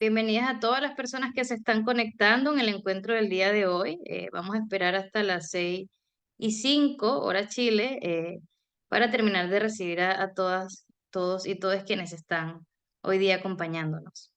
Bienvenidas a todas las personas que se están conectando en el encuentro del día de hoy. Vamos a esperar hasta las 6:05 hora Chile, para terminar de recibir a todas, todos y todas quienes están hoy día acompañándonos.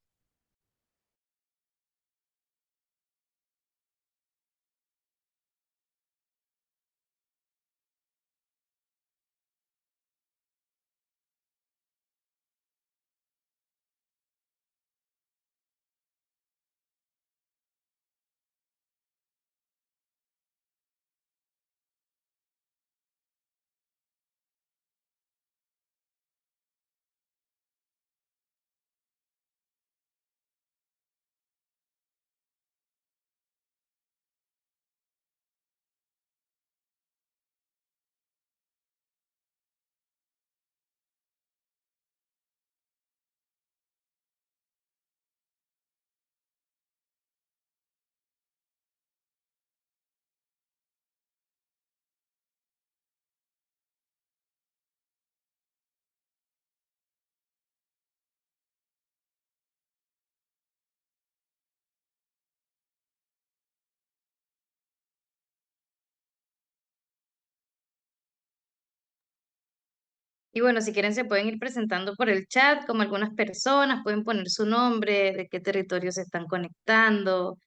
Y bueno, si quieren se pueden ir presentando por el chat, como algunas personas, pueden poner su nombre, de qué territorio se están conectando,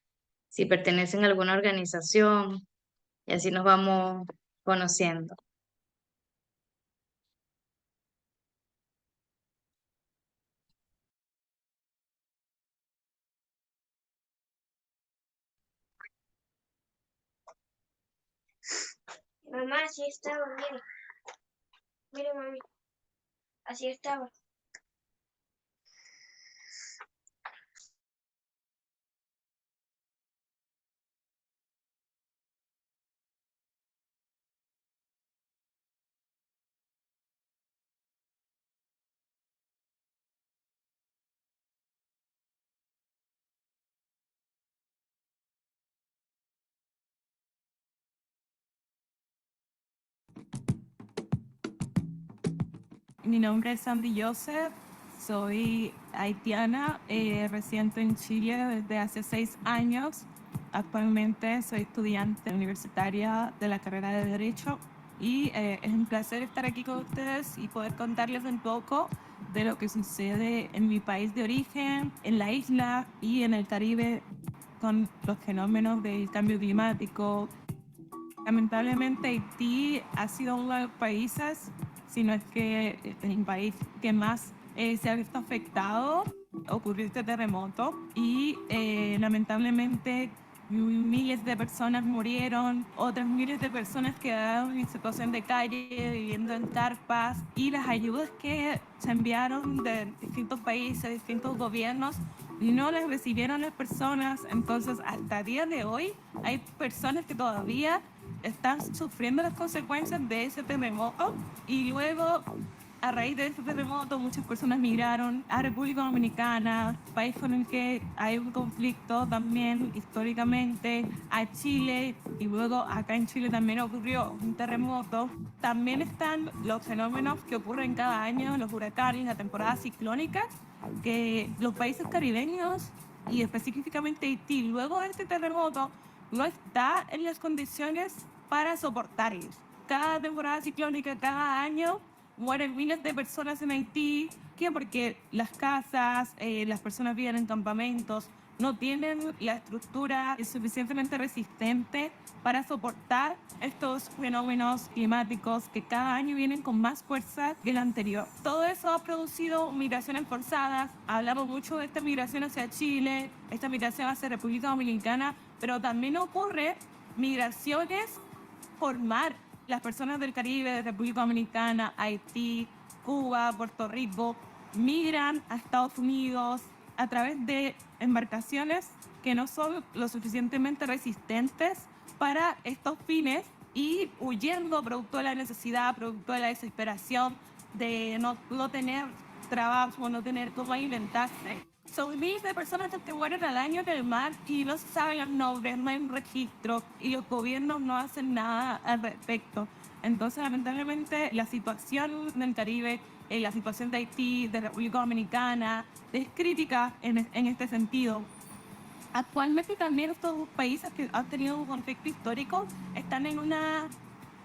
si pertenecen a alguna organización, y así nos vamos conociendo. Mamá, así estaba, mira, mira, mami, así estaba. Mi nombre es Sandy Joseph, soy haitiana, residente en Chile desde hace 6 años. Actualmente soy estudiante universitaria de la carrera de Derecho y es un placer estar aquí con ustedes y poder contarles un poco de lo que sucede en mi país de origen, en la isla y en el Caribe con los fenómenos del cambio climático. Lamentablemente Haití ha sido uno de los países, si no es que el país que más se ha visto afectado. Ocurrió este terremoto y lamentablemente miles de personas murieron, otras miles de personas quedaron en situación de calle, viviendo en carpas, y las ayudas que se enviaron de distintos países, distintos gobiernos, no las recibieron las personas. Entonces, hasta el día de hoy, hay personas que todavía están sufriendo las consecuencias de ese terremoto. Y luego, a raíz de ese terremoto, muchas personas migraron a República Dominicana, país con el que hay un conflicto también históricamente, a Chile, y luego acá en Chile también ocurrió un terremoto. También están los fenómenos que ocurren cada año, los huracanes, la temporada ciclónica, que los países caribeños y específicamente Haití, luego de este terremoto, no está en las condiciones para soportarlos. Cada temporada ciclónica, cada año, mueren miles de personas en Haití. ¿Qué? Porque las casas, las personas viven en campamentos, no tienen la estructura suficientemente resistente para soportar estos fenómenos climáticos que cada año vienen con más fuerza que el anterior. Todo eso ha producido migraciones forzadas. Hablamos mucho de esta migración hacia Chile, esta migración hacia República Dominicana, pero también ocurre migraciones por mar. Las personas del Caribe, de República Dominicana, Haití, Cuba, Puerto Rico, migran a Estados Unidos a través de embarcaciones que no son lo suficientemente resistentes para estos fines, y huyendo producto de la necesidad, producto de la desesperación de no tener trabajo, no tener cómo alimentarse. Son miles de personas que mueren al año en el mar y no se saben los nombres, no hay un registro y los gobiernos no hacen nada al respecto. Entonces, lamentablemente, la situación del Caribe, la situación de Haití, de República Dominicana, es crítica en este sentido. Actualmente también estos países que han tenido un conflicto histórico están en una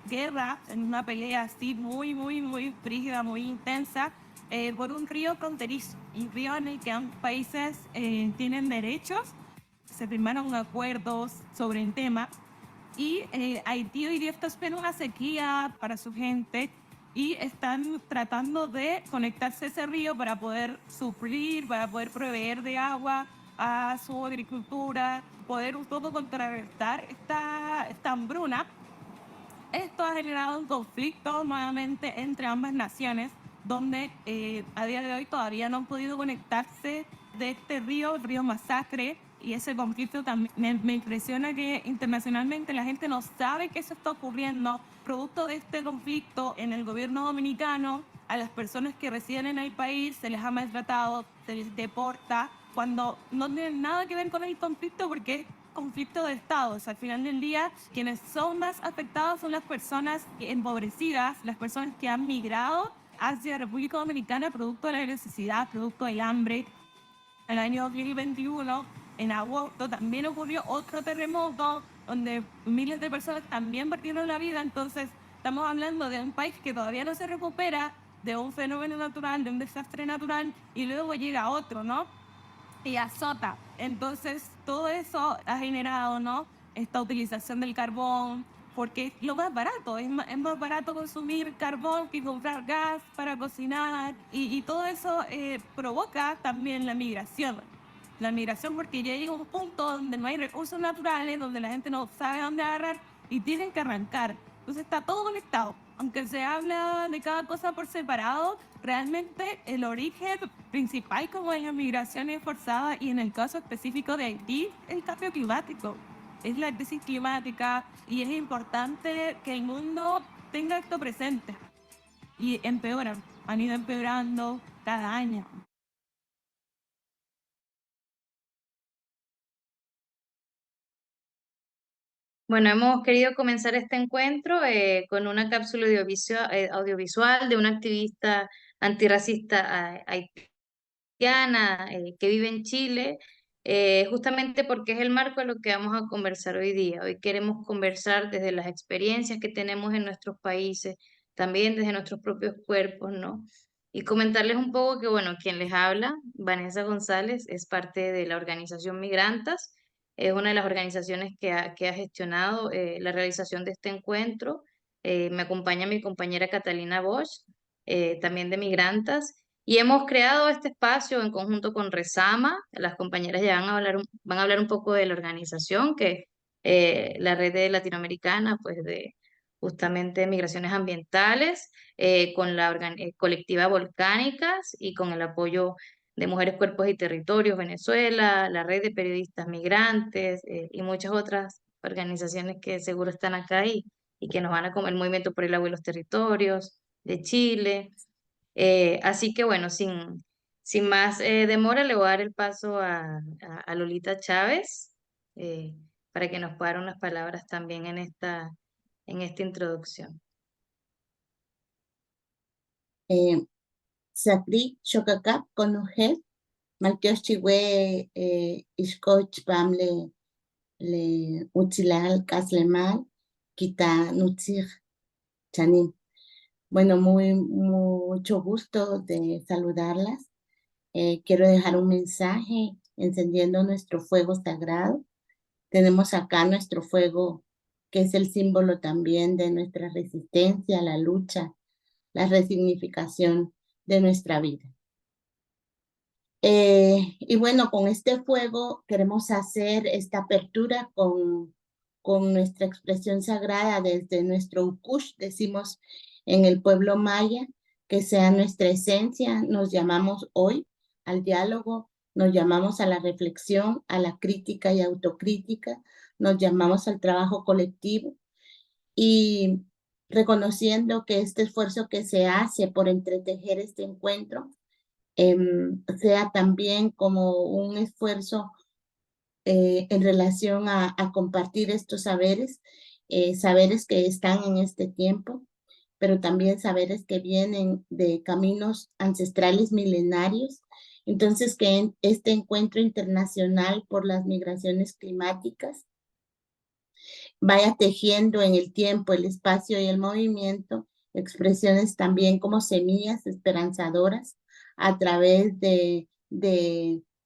guerra, en una pelea así muy frígida, muy intensa, por un río fronterizo, un río en el que ambos países tienen derechos, se firmaron acuerdos sobre el tema y Haití hoy día está esperando una sequía para su gente y están tratando de conectarse a ese río para poder suplir, para poder proveer de agua a su agricultura, poder un poco contrarrestar esta hambruna. Esto ha generado un conflicto nuevamente entre ambas naciones, donde a día de hoy todavía no han podido conectarse de este río, el río Masacre, y ese conflicto también me impresiona que internacionalmente la gente no sabe que eso está ocurriendo. Producto de este conflicto en el gobierno dominicano, a las personas que residen en el país se les ha maltratado, se les deporta, cuando no tienen nada que ver con el conflicto porque conflicto de estados. Al final del día, quienes son más afectados son las personas empobrecidas, las personas que han migrado hacia República Dominicana producto de la necesidad, producto del hambre. En el año 2021, en agosto, también ocurrió otro terremoto donde miles de personas también perdieron la vida. Entonces, estamos hablando de un país que todavía no se recupera de un fenómeno natural, de un desastre natural, y luego llega otro, ¿no? Y azota. Entonces, todo eso ha generado, ¿no? Esta utilización del carbón, porque es lo más barato, es más barato consumir carbón que comprar gas para cocinar, y todo eso provoca también la migración. La migración porque ya llega un punto donde no hay recursos naturales, donde la gente no sabe dónde agarrar y tienen que arrancar. Entonces está todo conectado. Aunque se habla de cada cosa por separado, realmente el origen principal como es la migración forzada y en el caso específico de Haití, el cambio climático. Es la crisis climática y es importante que el mundo tenga esto presente. Y empeoran, han ido empeorando cada año. Bueno, hemos querido comenzar este encuentro con una cápsula audiovisual de una activista antirracista haitiana que vive en Chile, justamente porque es el marco de lo que vamos a conversar hoy día. Hoy queremos conversar desde las experiencias que tenemos en nuestros países, también desde nuestros propios cuerpos, ¿no? Y comentarles un poco que, bueno, quien les habla, Vanessa González, es parte de la organización Migrantas, es una de las organizaciones que ha gestionado la realización de este encuentro. Me acompaña mi compañera Catalina Bosch, también de Migrantas. Y hemos creado este espacio en conjunto con Resama. Las compañeras ya van a hablar un poco de la organización, que la red de latinoamericana, pues de justamente migraciones ambientales, con la colectiva Volcánicas y con el apoyo de Mujeres, Cuerpos y Territorios Venezuela, la red de periodistas migrantes y muchas otras organizaciones que seguro están acá y que nos van a comer el Movimiento por el Agua y los Territorios de Chile. Así que bueno, sin más demora, le voy a dar el paso a Lolita Chávez eh, para que nos pueda dar unas palabras también en esta introducción. Sakri Shokakap Konujet, Malkios Chihue Ishkoch Pamle le Utzilal Kaslemal, Kita Nutzig Chanim. Bueno, mucho gusto de saludarlas. Quiero dejar un mensaje encendiendo nuestro fuego sagrado. Tenemos acá nuestro fuego, que es el símbolo también de nuestra resistencia, la lucha, la resignificación de nuestra vida. Y bueno, con este fuego queremos hacer esta apertura con nuestra expresión sagrada desde nuestro Ukush, decimos en el pueblo maya, que sea nuestra esencia. Nos llamamos hoy al diálogo, nos llamamos a la reflexión, a la crítica y autocrítica, nos llamamos al trabajo colectivo y reconociendo que este esfuerzo que se hace por entretejer este encuentro sea también como un esfuerzo en relación a compartir estos saberes saberes que están en este tiempo, pero también saberes que vienen de caminos ancestrales milenarios. Entonces, que en este encuentro internacional por las migraciones climáticas vaya tejiendo en el tiempo, el espacio y el movimiento expresiones también como semillas esperanzadoras a través de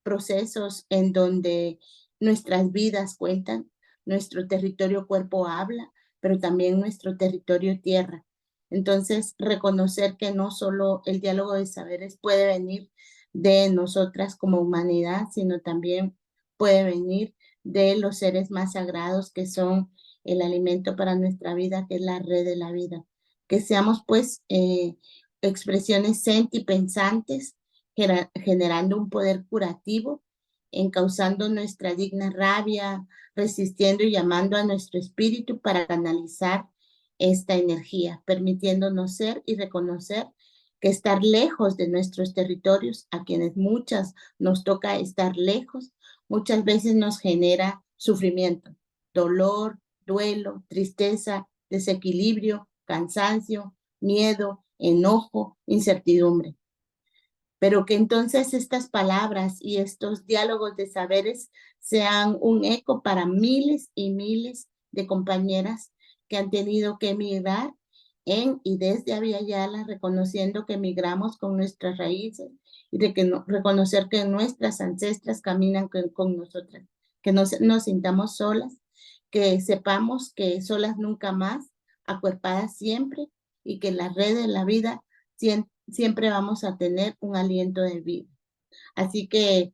procesos en donde nuestras vidas cuentan, nuestro territorio cuerpo habla, pero también nuestro territorio tierra. Entonces, reconocer que no solo el diálogo de saberes puede venir de nosotras como humanidad, sino también puede venir de los seres más sagrados que son el alimento para nuestra vida, que es la red de la vida. Que seamos pues expresiones sentipensantes, generando un poder curativo, encauzando nuestra digna rabia, resistiendo y llamando a nuestro espíritu para canalizar esta energía, permitiéndonos ser y reconocer que estar lejos de nuestros territorios, a quienes muchas nos toca estar lejos, muchas veces nos genera sufrimiento, dolor, duelo, tristeza, desequilibrio, cansancio, miedo, enojo, incertidumbre. Pero que entonces estas palabras y estos diálogos de saberes sean un eco para miles y miles de compañeras que han tenido que emigrar en y desde Aviala, reconociendo que emigramos con nuestras raíces y de que reconocer que nuestras ancestras caminan con nosotras, que no nos sintamos solas, que sepamos que solas nunca más, acuerpadas siempre, y que la red de la vida siempre vamos a tener un aliento de vida. Así que,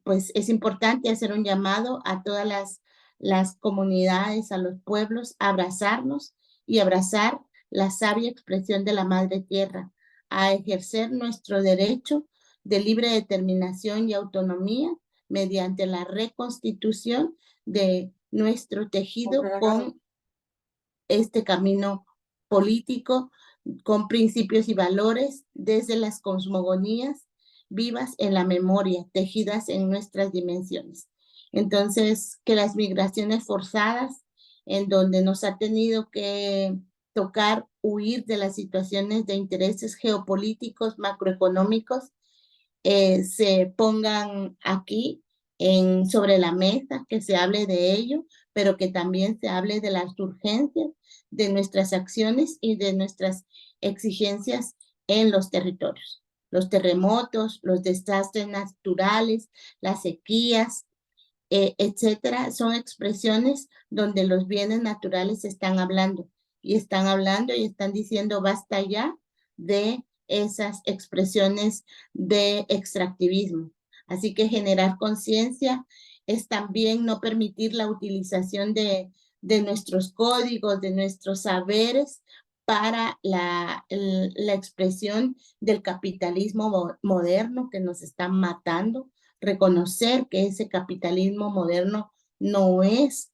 pues es importante hacer un llamado a todas las comunidades, a los pueblos, a abrazarnos y abrazar la sabia expresión de la Madre Tierra, a ejercer nuestro derecho de libre determinación y autonomía mediante la reconstitución de nuestro tejido con este camino político, con principios y valores desde las cosmogonías vivas en la memoria, tejidas en nuestras dimensiones. Entonces, que las migraciones forzadas, en donde nos ha tenido que tocar huir de las situaciones de intereses geopolíticos, macroeconómicos, se pongan aquí sobre la mesa, que se hable de ello, pero que también se hable de las urgencias de nuestras acciones y de nuestras exigencias en los territorios. Los terremotos, los desastres naturales, las sequías, etcétera, son expresiones donde los bienes naturales están hablando y están diciendo basta ya de esas expresiones de extractivismo. Así que generar conciencia es también no permitir la utilización de nuestros códigos, de nuestros saberes para la expresión del capitalismo moderno que nos está matando. Reconocer que ese capitalismo moderno no es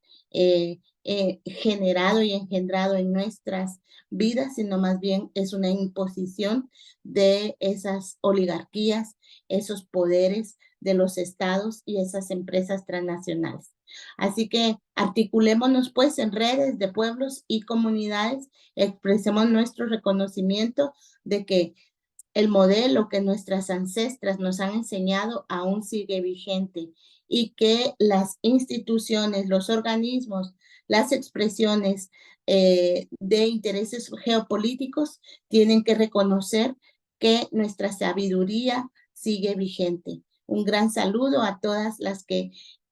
generado y engendrado en nuestras vidas, sino más bien es una imposición de esas oligarquías, esos poderes de los estados y esas empresas transnacionales. Así que articulémonos pues en redes de pueblos y comunidades, expresemos nuestro reconocimiento de que el modelo que nuestras ancestras nos han enseñado aún sigue vigente y que las instituciones, los organismos, las expresiones de intereses geopolíticos tienen que reconocer que nuestra sabiduría sigue vigente. Un gran saludo a todas las que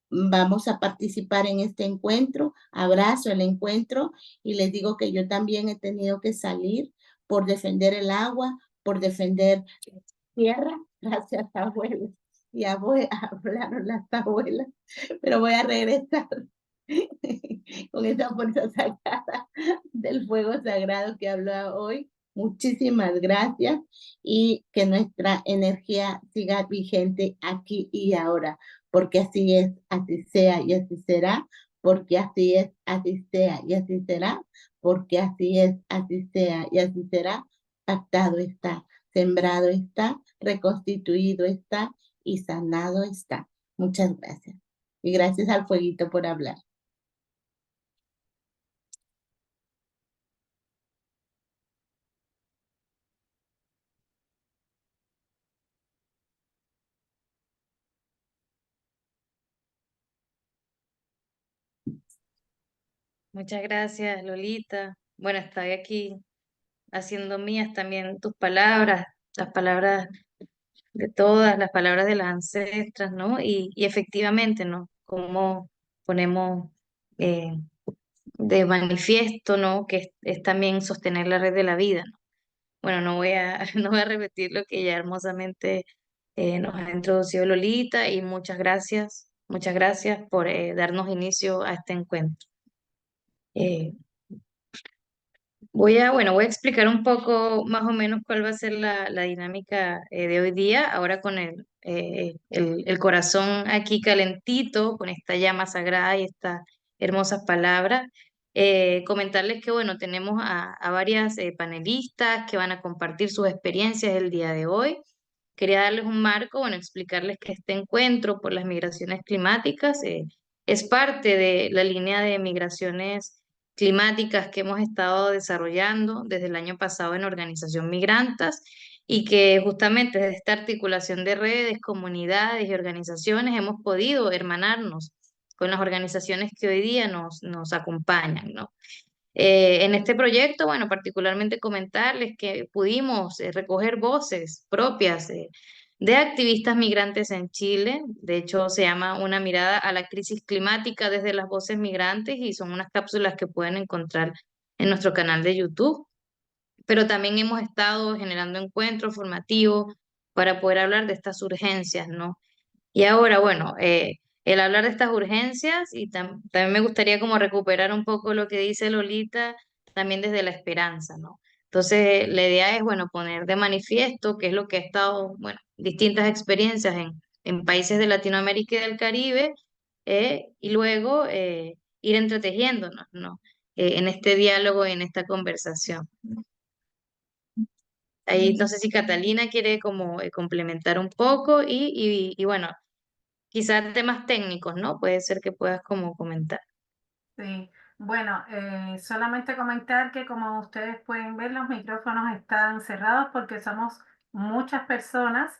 vamos a participar en este encuentro. Abrazo el encuentro y les digo que yo también he tenido que salir por defender el agua, por defender la tierra. Gracias, abuelos. Ya voy a hablar las abuelas, pero voy a regresar con esa fuerza sagrada del fuego sagrado que habló hoy. Muchísimas gracias y que nuestra energía siga vigente aquí y ahora, porque así es, así sea y así será, porque así es, así sea y así será, porque así es, así sea y así será. Pactado está, sembrado está, reconstituido está y sanado está. Muchas gracias. Y gracias al fueguito por hablar. Muchas gracias, Lolita. Bueno, estoy aquí haciendo mías también tus palabras, las palabras de todas, las palabras de las ancestras, ¿no? Y efectivamente, ¿no? Cómo ponemos eh, de manifiesto, ¿no? Que es también sostener la red de la vida, ¿no? Bueno, no voy a, no voy a repetir lo que ya hermosamente nos ha introducido Lolita y muchas gracias por darnos inicio a este encuentro. Eh, voy a explicar un poco más o menos cuál va a ser la dinámica de hoy día, ahora con el corazón aquí calentito, con esta llama sagrada y estas hermosas palabras. Comentarles que, bueno, tenemos a varias panelistas que van a compartir sus experiencias el día de hoy. Quería darles un marco, bueno, explicarles que este encuentro por las migraciones climáticas es parte de la línea de migraciones climáticas que hemos estado desarrollando desde el año pasado en Organización Migrantas y que justamente desde esta articulación de redes, comunidades y organizaciones hemos podido hermanarnos con las organizaciones que hoy día nos acompañan, ¿no? En este proyecto, bueno, particularmente comentarles que pudimos recoger voces propias de activistas migrantes en Chile. De hecho, se llama Una mirada a la crisis climática desde las voces migrantes y son unas cápsulas que pueden encontrar en nuestro canal de YouTube. Pero también hemos estado generando encuentros formativos para poder hablar de estas urgencias, ¿no? Y ahora, bueno, el hablar de estas urgencias y también me gustaría como recuperar un poco lo que dice Lolita, también desde la esperanza, ¿no? Entonces, la idea es, bueno, poner de manifiesto qué es lo que ha estado, bueno, distintas experiencias en países de Latinoamérica y del Caribe, y luego ir entretejiéndonos, ¿no? En este diálogo y en esta conversación. Ahí no sé si Catalina quiere como complementar un poco y bueno, quizás temas técnicos, ¿no? Puede ser que puedas como comentar. Sí, bueno, solamente comentar que como ustedes pueden ver, los micrófonos están cerrados porque somos muchas personas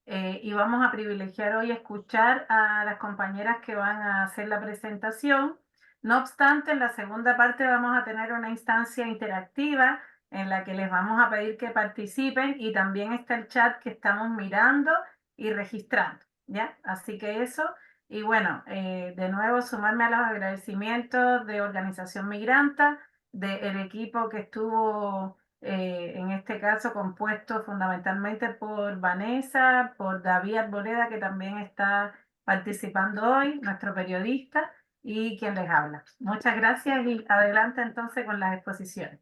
y vamos a privilegiar hoy escuchar a las compañeras que van a hacer la presentación. No obstante, en la segunda parte vamos a tener una instancia interactiva en la que les vamos a pedir que participen y también está el chat que estamos mirando y registrando, ¿ya? Así que eso. Y bueno, de nuevo sumarme a los agradecimientos de Organización Migranta, del equipo que estuvo en este caso compuesto fundamentalmente por Vanessa, por David Arboleda, que también está participando hoy, nuestro periodista, y quien les habla. Muchas gracias y adelante entonces con las exposiciones.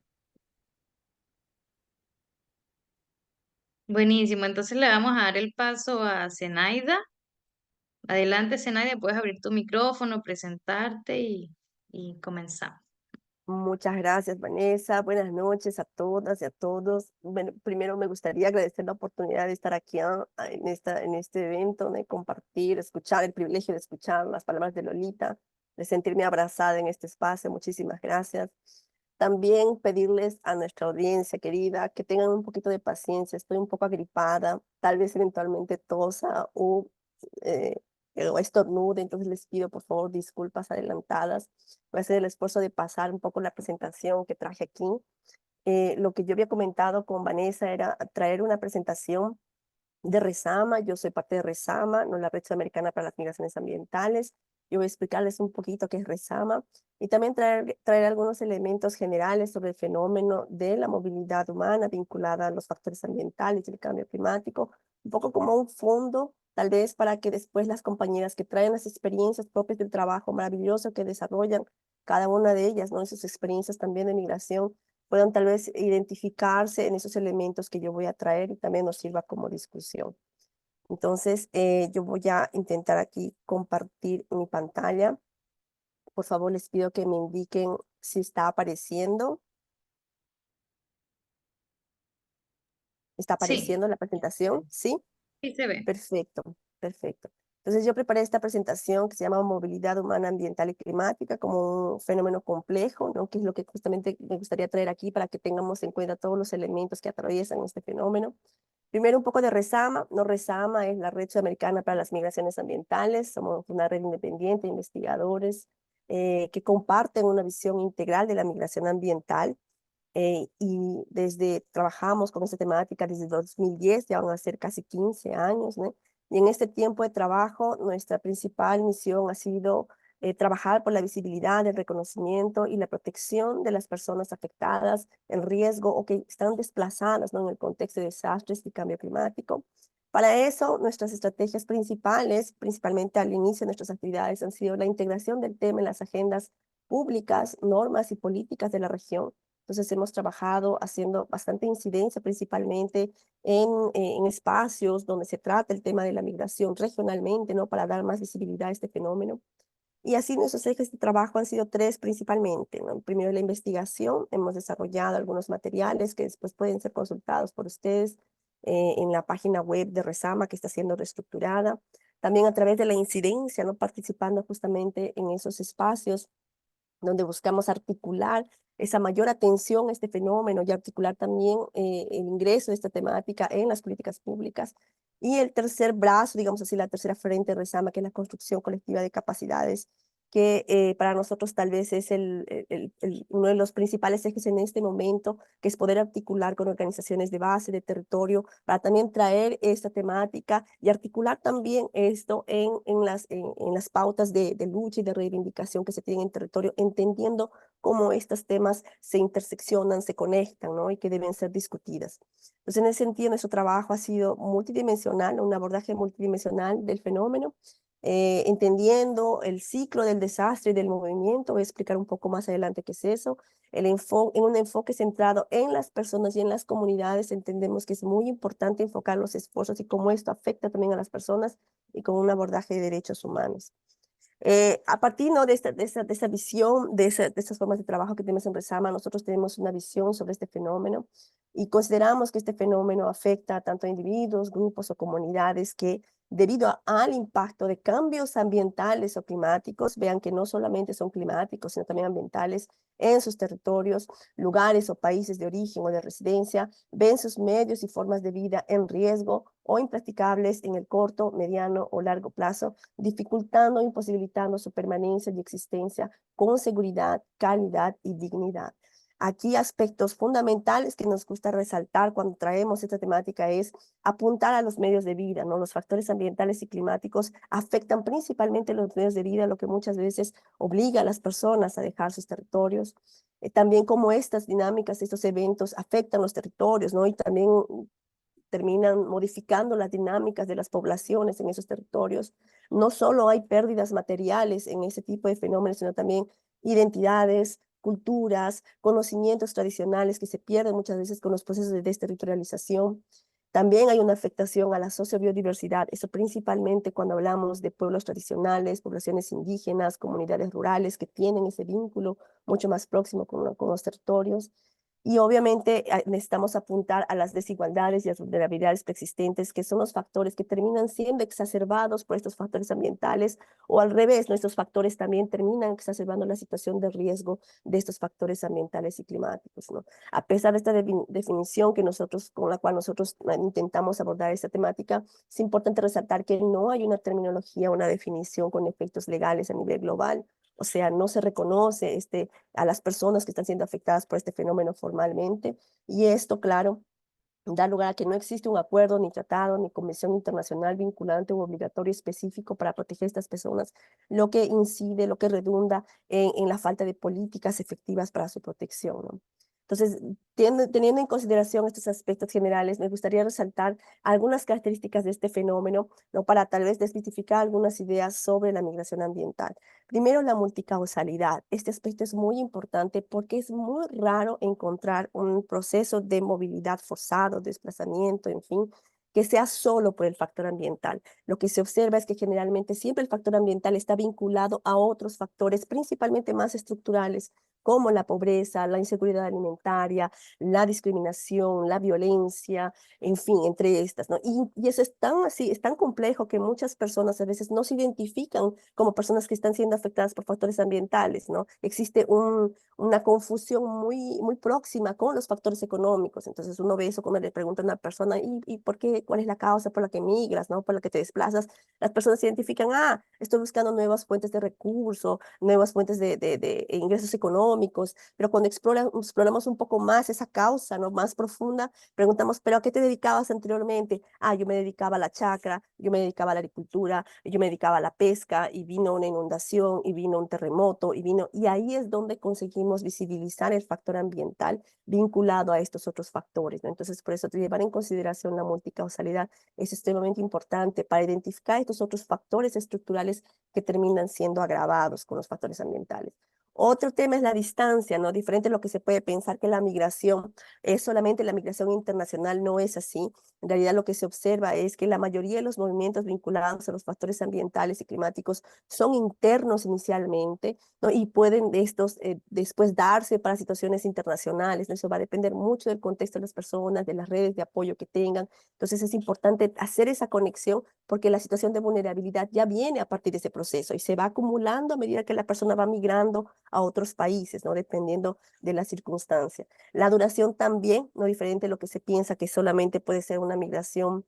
Buenísimo, entonces le vamos a dar el paso a Zenaida. Adelante, Zenaida, puedes abrir tu micrófono, presentarte y comenzamos. Muchas gracias, Vanessa. Buenas noches a todas y a todos. Bueno, primero me gustaría agradecer la oportunidad de estar aquí en este evento, de compartir, escuchar, el privilegio de escuchar las palabras de Lolita, de sentirme abrazada en este espacio. Muchísimas gracias. También pedirles a nuestra audiencia querida que tengan un poquito de paciencia. Estoy un poco agripada, tal vez eventualmente tosa eh, o estornude, entonces les pido por favor disculpas adelantadas. Voy a hacer el esfuerzo de pasar un poco la presentación que traje aquí. Lo que yo había comentado con Vanessa era traer una presentación de Resama. Yo soy parte de Resama, no la Red Sudamericana para las Migraciones Ambientales. Yo voy a explicarles un poquito qué es Resama y también traer algunos elementos generales sobre el fenómeno de la movilidad humana vinculada a los factores ambientales y el cambio climático, un poco como un fondo, tal vez para que después las compañeras que traen las experiencias propias del trabajo maravilloso que desarrollan cada una de ellas, ¿no? Sus experiencias también de migración, puedan tal vez identificarse en esos elementos que yo voy a traer y también nos sirva como discusión. Entonces, yo voy a intentar aquí compartir mi pantalla. Por favor, les pido que me indiquen si está apareciendo. ¿Está Sí, apareciendo la presentación? ¿Sí? sí se ve. Perfecto, perfecto. Entonces yo preparé esta presentación que se llama Movilidad Humana, Ambiental y Climática como un fenómeno complejo, ¿no? Que es lo que justamente me gustaría traer aquí para que tengamos en cuenta todos los elementos que atraviesan este fenómeno. Primero un poco de Resama. No, Resama es la Red Sudamericana para las Migraciones Ambientales. Somos una red independiente de investigadores que comparten una visión integral de la migración ambiental. Y trabajamos con esta temática desde 2010, ya van a ser casi 15 años, ¿no? Y en este tiempo de trabajo, nuestra principal misión ha sido trabajar por la visibilidad, el reconocimiento y la protección de las personas afectadas en riesgo o que están desplazadas, ¿no?, en el contexto de desastres y cambio climático. Para eso, nuestras estrategias principales, principalmente al inicio de nuestras actividades, han sido la integración del tema en las agendas públicas, normas y políticas de la región. Entonces hemos trabajado haciendo bastante incidencia principalmente en espacios donde se trata el tema de la migración regionalmente, ¿no?, para dar más visibilidad a este fenómeno. Y así nuestros ejes de trabajo han sido tres principalmente, ¿no? Primero, la investigación. Hemos desarrollado algunos materiales que después pueden ser consultados por ustedes en la página web de Resama, que está siendo reestructurada. También a través de la incidencia, ¿no?, participando justamente en esos espacios donde buscamos articular esa mayor atención a este fenómeno y articular también el ingreso de esta temática en las políticas públicas. Y el tercer brazo, digamos así, la tercera frente de Resama, que es la construcción colectiva de capacidades, que para nosotros tal vez es uno de los principales ejes en este momento, que es poder articular con organizaciones de base, de territorio, para también traer esta temática y articular también esto en las pautas de lucha y de reivindicación que se tienen en territorio, entendiendo cómo estos temas se interseccionan, se conectan, ¿no?, y que deben ser discutidas. Entonces, en ese sentido, nuestro trabajo ha sido multidimensional, un abordaje multidimensional del fenómeno, entendiendo el ciclo del desastre y del movimiento. Voy a explicar un poco más adelante qué es eso. En un enfoque centrado en las personas y en las comunidades, entendemos que es muy importante enfocar los esfuerzos y cómo esto afecta también a las personas, y con un abordaje de derechos humanos. A partir, ¿no?, de esta visión, de estas formas de trabajo que tenemos en Resama, nosotros tenemos una visión sobre este fenómeno y consideramos que este fenómeno afecta tanto a individuos, grupos o comunidades que, debido al impacto de cambios ambientales o climáticos, vean que no solamente son climáticos, sino también ambientales, en sus territorios, lugares o países de origen o de residencia, ven sus medios y formas de vida en riesgo o impracticables en el corto, mediano o largo plazo, dificultando o imposibilitando su permanencia y existencia con seguridad, calidad y dignidad. Aquí aspectos fundamentales que nos gusta resaltar cuando traemos esta temática es apuntar a los medios de vida, ¿no? Los factores ambientales y climáticos afectan principalmente los medios de vida, lo que muchas veces obliga a las personas a dejar sus territorios. También cómo estas dinámicas, estos eventos afectan los territorios, ¿no? Y también terminan modificando las dinámicas de las poblaciones en esos territorios. No solo hay pérdidas materiales en ese tipo de fenómenos, sino también identidades, culturas, conocimientos tradicionales que se pierden muchas veces con los procesos de desterritorialización. También hay una afectación a la sociobiodiversidad, eso principalmente cuando hablamos de pueblos tradicionales, poblaciones indígenas, comunidades rurales que tienen ese vínculo mucho más próximo con los territorios. Y obviamente necesitamos apuntar a las desigualdades y las vulnerabilidades preexistentes, que son los factores que terminan siendo exacerbados por estos factores ambientales, o al revés, nuestros factores también terminan exacerbando la situación de riesgo de estos factores ambientales y climáticos, ¿no? A pesar de esta definición con la cual nosotros intentamos abordar esta temática, es importante resaltar que no hay una terminología, una definición con efectos legales a nivel global. O sea, no se reconoce a las personas que están siendo afectadas por este fenómeno formalmente, y esto, claro, da lugar a que no existe un acuerdo, ni tratado, ni convención internacional vinculante o obligatorio específico para proteger a estas personas, lo que incide, lo que redunda en la falta de políticas efectivas para su protección, ¿no? Entonces, teniendo en consideración estos aspectos generales, me gustaría resaltar algunas características de este fenómeno, ¿no?, para tal vez desmitificar algunas ideas sobre la migración ambiental. Primero, la multicausalidad. Este aspecto es muy importante porque es muy raro encontrar un proceso de movilidad forzado, desplazamiento, en fin, que sea solo por el factor ambiental. Lo que se observa es que generalmente siempre el factor ambiental está vinculado a otros factores, principalmente más estructurales, como la pobreza, la inseguridad alimentaria, la discriminación, la violencia, en fin, entre estas, ¿no? Y eso es tan así, es tan complejo que muchas personas a veces no se identifican como personas que están siendo afectadas por factores ambientales, ¿no? Existe una confusión muy próxima con los factores económicos. Entonces uno ve eso cuando le pregunta a una persona, ¿y por qué? ¿Cuál es la causa por la que migras, ¿no? Por la que te desplazas? Las personas se identifican, estoy buscando nuevas fuentes de recursos, nuevas fuentes de ingresos económicos, pero cuando exploramos un poco más esa causa, ¿no? Más profunda, preguntamos, ¿pero a qué te dedicabas anteriormente? Yo me dedicaba a la chacra, yo me dedicaba a la agricultura, yo me dedicaba a la pesca, y vino una inundación, y vino un terremoto, y ahí es donde conseguimos visibilizar el factor ambiental vinculado a estos otros factores, ¿no? Entonces, por eso llevar en consideración la multicausalidad es extremadamente importante para identificar estos otros factores estructurales que terminan siendo agravados con los factores ambientales. Otro tema es la distancia, ¿no? Diferente a lo que se puede pensar que la migración es solamente la migración internacional, no es así. En realidad lo que se observa es que la mayoría de los movimientos vinculados a los factores ambientales y climáticos son internos inicialmente, ¿no? Y pueden estos después darse para situaciones internacionales, ¿no? Eso va a depender mucho del contexto de las personas, de las redes de apoyo que tengan. Entonces es importante hacer esa conexión porque la situación de vulnerabilidad ya viene a partir de ese proceso y se va acumulando a medida que la persona va migrando a otros países, ¿no? Dependiendo de la circunstancia. La duración también, no diferente a lo que se piensa que solamente puede ser una migración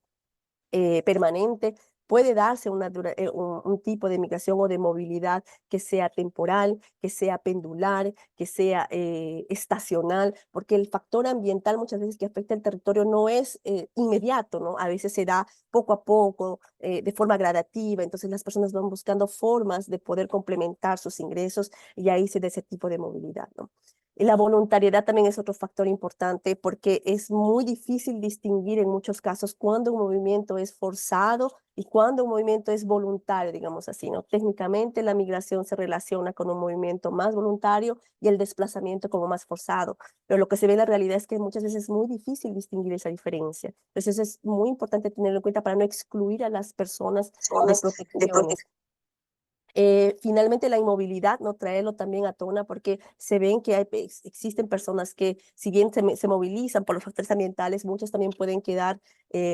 permanente, puede darse un tipo de migración o de movilidad que sea temporal, que sea pendular, que sea estacional, porque el factor ambiental muchas veces que afecta el territorio no es inmediato, ¿no? A veces se da poco a poco, de forma gradativa, entonces las personas van buscando formas de poder complementar sus ingresos y ahí se da ese tipo de movilidad, ¿no? Y la voluntariedad también es otro factor importante porque es muy difícil distinguir en muchos casos cuando un movimiento es forzado y cuando un movimiento es voluntario, digamos así, ¿no? Técnicamente la migración se relaciona con un movimiento más voluntario y el desplazamiento como más forzado, pero lo que se ve en la realidad es que muchas veces es muy difícil distinguir esa diferencia. Entonces es muy importante tenerlo en cuenta para no excluir a las personas de protección. Finalmente la inmovilidad, no traerlo también a tona porque se ven que existen personas que si bien se movilizan por los factores ambientales, muchas también pueden quedar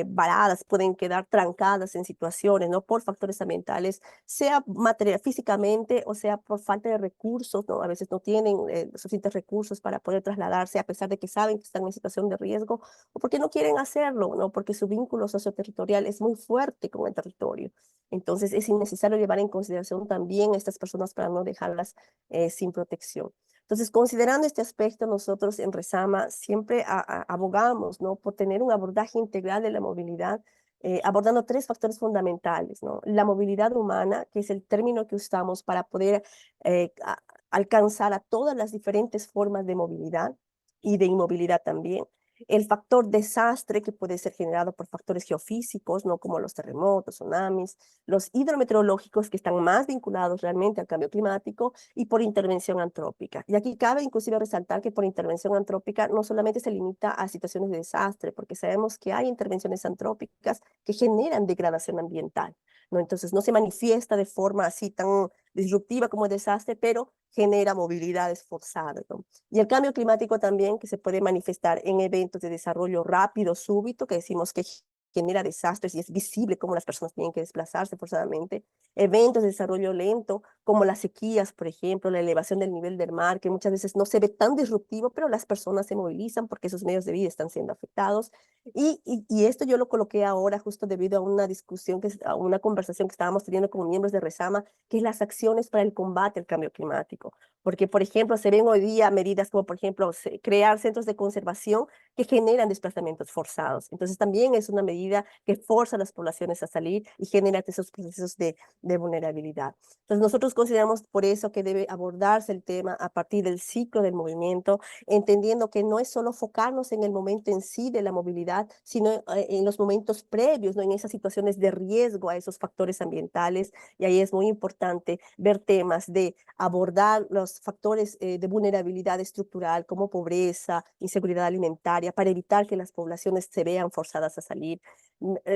varadas, pueden quedar trancadas en situaciones, ¿no? Por factores ambientales, sea material, físicamente o sea por falta de recursos, ¿no? A veces no tienen suficientes recursos para poder trasladarse a pesar de que saben que están en situación de riesgo o porque no quieren hacerlo, ¿no? Porque su vínculo socioterritorial es muy fuerte con el territorio. Entonces es innecesario llevar en consideración también a estas personas para no dejarlas sin protección. Entonces, considerando este aspecto, nosotros en Resama siempre abogamos, ¿no? Por tener un abordaje integral de la movilidad, abordando tres factores fundamentales, ¿no? La movilidad humana, que es el término que usamos para poder alcanzar a todas las diferentes formas de movilidad y de inmovilidad también. El factor desastre que puede ser generado por factores geofísicos, ¿no? Como los terremotos, tsunamis, los hidrometeorológicos que están más vinculados realmente al cambio climático y por intervención antrópica. Y aquí cabe inclusive resaltar que por intervención antrópica no solamente se limita a situaciones de desastre, porque sabemos que hay intervenciones antrópicas que generan degradación ambiental, ¿no? Entonces no se manifiesta de forma así tan disruptiva como el desastre, pero genera movilidades forzadas, ¿no? Y el cambio climático también que se puede manifestar en eventos de desarrollo rápido, súbito, que decimos que genera desastres y es visible cómo las personas tienen que desplazarse forzadamente. Eventos de desarrollo lento, como las sequías, por ejemplo, la elevación del nivel del mar, que muchas veces no se ve tan disruptivo, pero las personas se movilizan porque sus medios de vida están siendo afectados. Y esto yo lo coloqué ahora justo debido a una discusión, a una conversación que estábamos teniendo como miembros de Resama, que es las acciones para el combate al cambio climático. Porque, por ejemplo, se ven hoy día medidas como, por ejemplo, crear centros de conservación que generan desplazamientos forzados. Entonces, también es una medida que forza a las poblaciones a salir y genera esos procesos de vulnerabilidad. Entonces, nosotros consideramos por eso que debe abordarse el tema a partir del ciclo del movimiento, entendiendo que no es solo focarnos en el momento en sí de la movilidad, sino en los momentos previos, ¿no? En esas situaciones de riesgo a esos factores ambientales. Y ahí es muy importante ver temas de abordar los factores de vulnerabilidad estructural como pobreza, inseguridad alimentaria, para evitar que las poblaciones se vean forzadas a salir,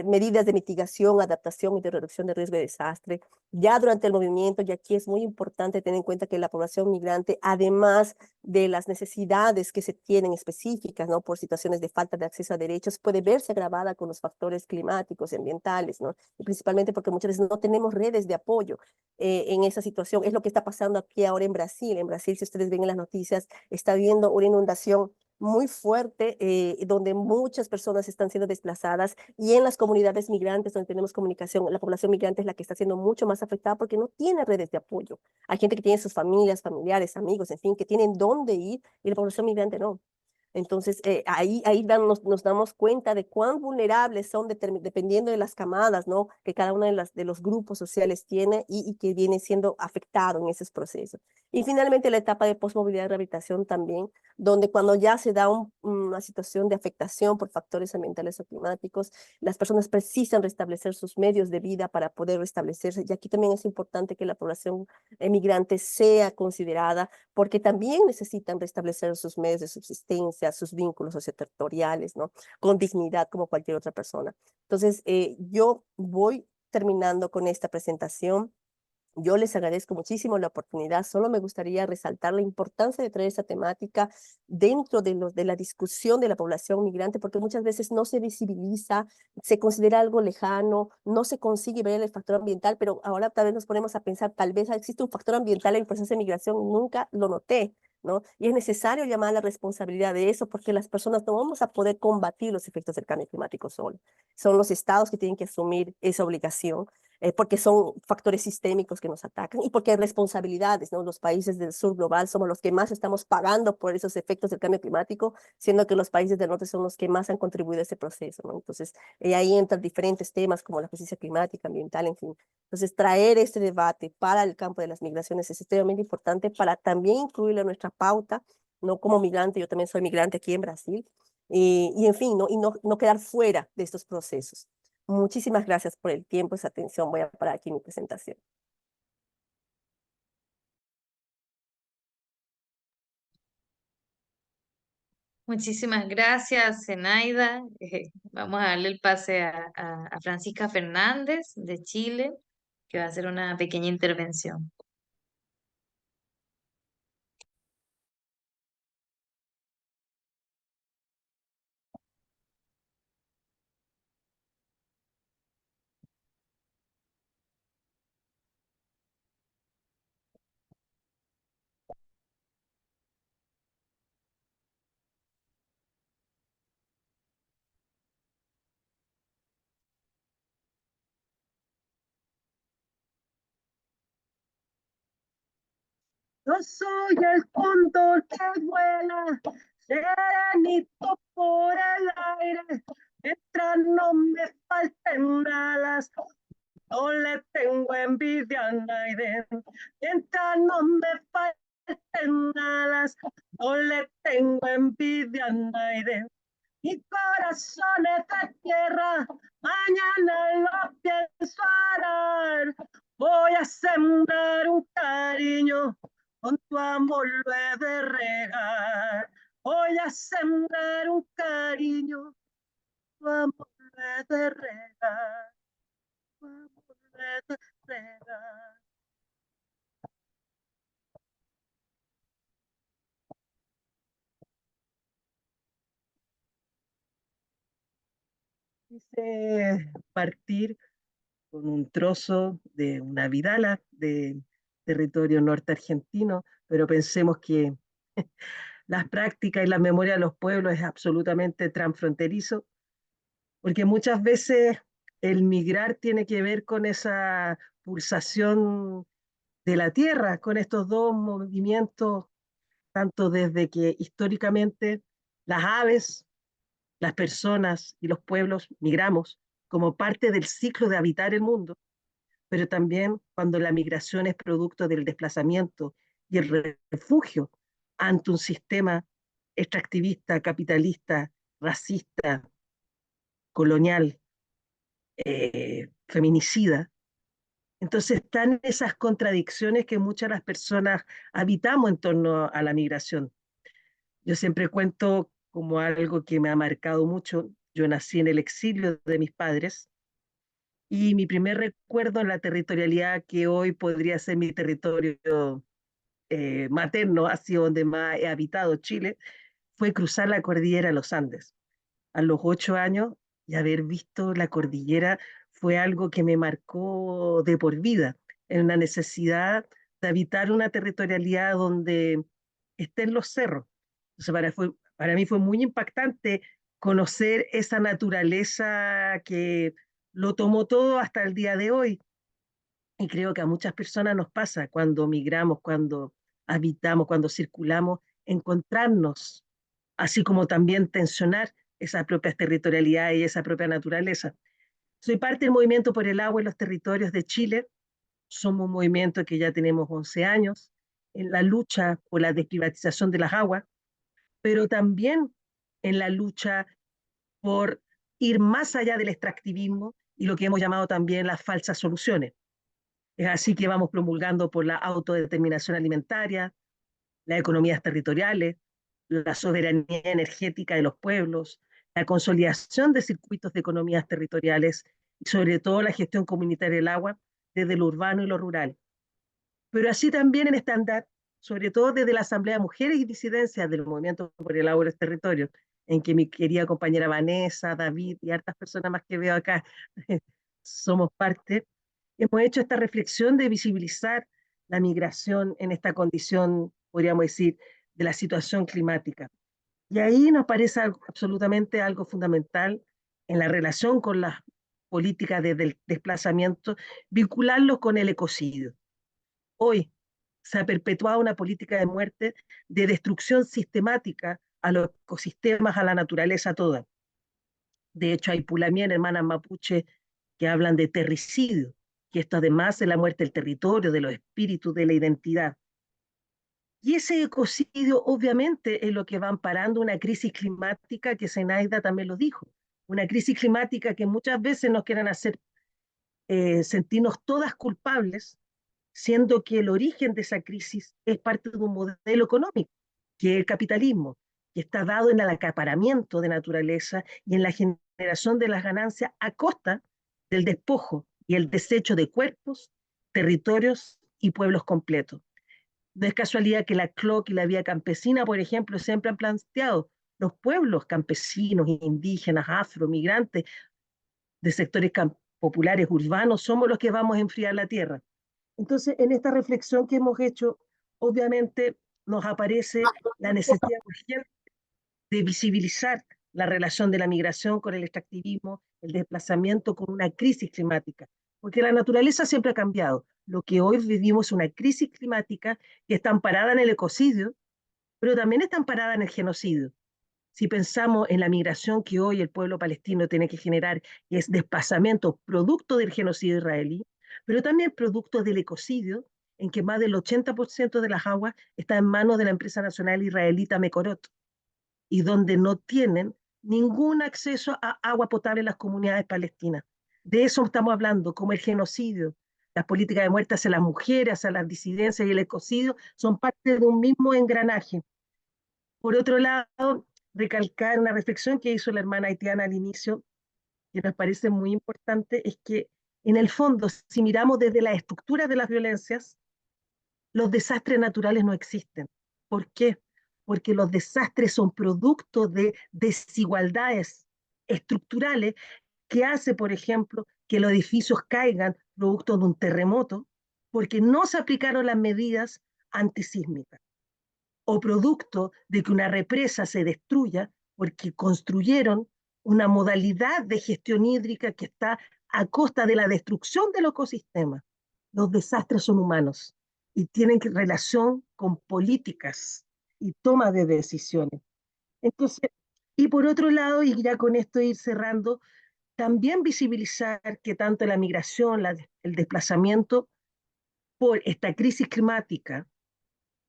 medidas de mitigación, adaptación y de reducción de riesgo de desastre. Ya durante el movimiento, y aquí es muy importante tener en cuenta que la población migrante, además de las necesidades que se tienen específicas, ¿no? Por situaciones de falta de acceso a derechos, puede verse agravada con los factores climáticos y ambientales, ¿no? Y principalmente porque muchas veces no tenemos redes de apoyo en esa situación. Es lo que está pasando aquí ahora en Brasil. En Brasil, si ustedes ven en las noticias, está habiendo una inundación muy fuerte, donde muchas personas están siendo desplazadas, y en las comunidades migrantes donde tenemos comunicación, la población migrante es la que está siendo mucho más afectada porque no tiene redes de apoyo. Hay gente que tiene sus familias, familiares, amigos, en fin, que tienen dónde ir, y la población migrante no. Entonces, ahí nos damos cuenta de cuán vulnerables son dependiendo de las camadas, ¿no? Que cada uno de los grupos sociales tiene y que viene siendo afectado en esos procesos. Y finalmente la etapa de posmovilidad y rehabilitación también, donde cuando ya se da una situación de afectación por factores ambientales o climáticos, las personas precisan restablecer sus medios de vida para poder restablecerse. Y aquí también es importante que la población migrante sea considerada, porque también necesitan restablecer sus medios de subsistencia, sus vínculos socioterritoriales, ¿no? Con dignidad como cualquier otra persona. Entonces, yo voy terminando con esta presentación. Yo les agradezco muchísimo la oportunidad. Solo me gustaría resaltar la importancia de traer esta temática dentro de la discusión de la población migrante, porque muchas veces no se visibiliza, se considera algo lejano, no se consigue ver el factor ambiental, pero ahora tal vez nos ponemos a pensar, tal vez existe un factor ambiental en el proceso de migración, nunca lo noté, ¿no? Y es necesario llamar a la responsabilidad de eso, porque las personas no vamos a poder combatir los efectos del cambio climático solo. Son los estados que tienen que asumir esa obligación, porque son factores sistémicos que nos atacan y porque hay responsabilidades, ¿no? Los países del sur global somos los que más estamos pagando por esos efectos del cambio climático, siendo que los países del norte son los que más han contribuido a ese proceso, ¿no? Entonces, ahí entran diferentes temas como la justicia climática, ambiental, en fin. Entonces, traer este debate para el campo de las migraciones es extremadamente importante para también incluirlo en nuestra pauta, no como migrante, yo también soy migrante aquí en Brasil, y en fin, ¿no? Y no quedar fuera de estos procesos. Muchísimas gracias por el tiempo y su atención. Voy a parar aquí mi presentación. Muchísimas gracias, Zenaida. Vamos a darle el pase a Francisca Fernández de Chile, que va a hacer una pequeña intervención. Yo soy el cóndor que vuela, serenito por el aire, mientras no me falten alas, no le tengo envidia a nadie. Mientras no me falten alas, no le tengo envidia a nadie. Mi corazón es de tierra, mañana lo pienso arar. Voy a sembrar un cariño, con tu amor lo he de regar. Voy a sembrar un cariño, tu amor lo he de regar. Tu amor lo he de regar. Quise partir con un trozo de una vidala de territorio norte argentino, pero pensemos que las prácticas y la memoria de los pueblos es absolutamente transfronterizo, porque muchas veces el migrar tiene que ver con esa pulsación de la tierra, con estos dos movimientos, tanto desde que históricamente las aves, las personas y los pueblos migramos como parte del ciclo de habitar el mundo, pero también cuando la migración es producto del desplazamiento y el refugio ante un sistema extractivista, capitalista, racista, colonial, feminicida, Entonces están esas contradicciones que muchas de las personas habitamos en torno a la migración. Yo siempre cuento como algo que me ha marcado mucho. Yo nací en el exilio de mis padres y mi primer recuerdo en la territorialidad que hoy podría ser mi territorio materno, hacia donde más he habitado Chile, fue cruzar la cordillera de los Andes. A los 8 años y haber visto la cordillera fue algo que me marcó de por vida, en la necesidad de habitar una territorialidad donde estén los cerros. Entonces, para mí fue muy impactante conocer esa naturaleza que lo tomó todo hasta el día de hoy. Y creo que a muchas personas nos pasa cuando migramos, cuando habitamos, cuando circulamos, encontrarnos, así como también tensionar esa propia territorialidad y esa propia naturaleza. Soy parte del movimiento por el agua en los territorios de Chile. Somos un movimiento que ya tenemos 11 años en la lucha por la desprivatización de las aguas, pero también en la lucha por ir más allá del extractivismo y lo que hemos llamado también las falsas soluciones. Es así que vamos promulgando por la autodeterminación alimentaria, las economías territoriales, la soberanía energética de los pueblos, la consolidación de circuitos de economías territoriales y sobre todo la gestión comunitaria del agua desde lo urbano y lo rural. Pero así también en estándar, sobre todo desde la Asamblea de Mujeres y Disidencias del Movimiento por el Agua y los Territorios, en que mi querida compañera Vanessa, David y hartas personas más que veo acá somos parte, hemos hecho esta reflexión de visibilizar la migración en esta condición, podríamos decir, de la situación climática. Y ahí nos parece absolutamente algo fundamental en la relación con las políticas del desplazamiento, vincularlo con el ecocidio. Hoy se ha perpetuado una política de muerte, de destrucción sistemática a los ecosistemas, a la naturaleza toda. De hecho, hay pulamien, hermanas mapuche, que hablan de terricidio, que esto además de la muerte del territorio, de los espíritus, de la identidad. Y ese ecocidio obviamente es lo que va amparando una crisis climática que Zenaida también lo dijo, una crisis climática que muchas veces nos quieren hacer sentirnos todas culpables, siendo que el origen de esa crisis es parte de un modelo económico, que es el capitalismo, que está dado en el acaparamiento de naturaleza y en la generación de las ganancias a costa del despojo y el desecho de cuerpos, territorios y pueblos completos. No es casualidad que la CLOC y la vía campesina, por ejemplo, siempre han planteado los pueblos campesinos, indígenas, afro, migrantes, de sectores populares urbanos, somos los que vamos a enfriar la tierra. Entonces, en esta reflexión que hemos hecho, obviamente nos aparece la necesidad urgente de visibilizar la relación de la migración con el extractivismo, el desplazamiento con una crisis climática, porque la naturaleza siempre ha cambiado. Lo que hoy vivimos es una crisis climática que está amparada en el ecocidio, pero también está amparada en el genocidio. Si pensamos en la migración que hoy el pueblo palestino tiene que generar, que es desplazamiento producto del genocidio israelí, pero también producto del ecocidio, en que más del 80% de las aguas está en manos de la empresa nacional israelita Mekorot, y donde no tienen ningún acceso a agua potable en las comunidades palestinas. De eso estamos hablando, como el genocidio, las políticas de muerte hacia las mujeres, hacia las disidencias y el ecocidio son parte de un mismo engranaje. Por otro lado, recalcar una reflexión que hizo la hermana haitiana al inicio, que nos parece muy importante, es que en el fondo, si miramos desde la estructura de las violencias, los desastres naturales no existen. ¿Por qué? Porque los desastres son producto de desigualdades estructurales que hace, por ejemplo, que los edificios caigan producto de un terremoto, porque no se aplicaron las medidas antisísmicas, o producto de que una represa se destruya porque construyeron una modalidad de gestión hídrica que está a costa de la destrucción del ecosistema. Los desastres son humanos y tienen relación con políticas y toma de decisiones. Entonces, y por otro lado, y ya con esto ir cerrando, también visibilizar que tanto la migración, el desplazamiento por esta crisis climática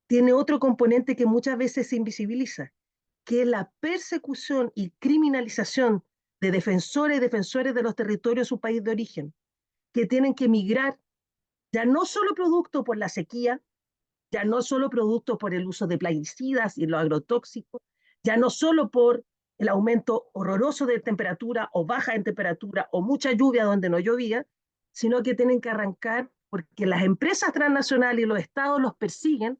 tiene otro componente que muchas veces se invisibiliza, que es la persecución y criminalización de defensores y defensores de los territorios de su país de origen, que tienen que emigrar ya no solo producto por la sequía, ya no solo producto por el uso de plaguicidas y los agrotóxicos, ya no solo por el aumento horroroso de temperatura o baja en temperatura o mucha lluvia donde no llovía, sino que tienen que arrancar porque las empresas transnacionales y los estados los persiguen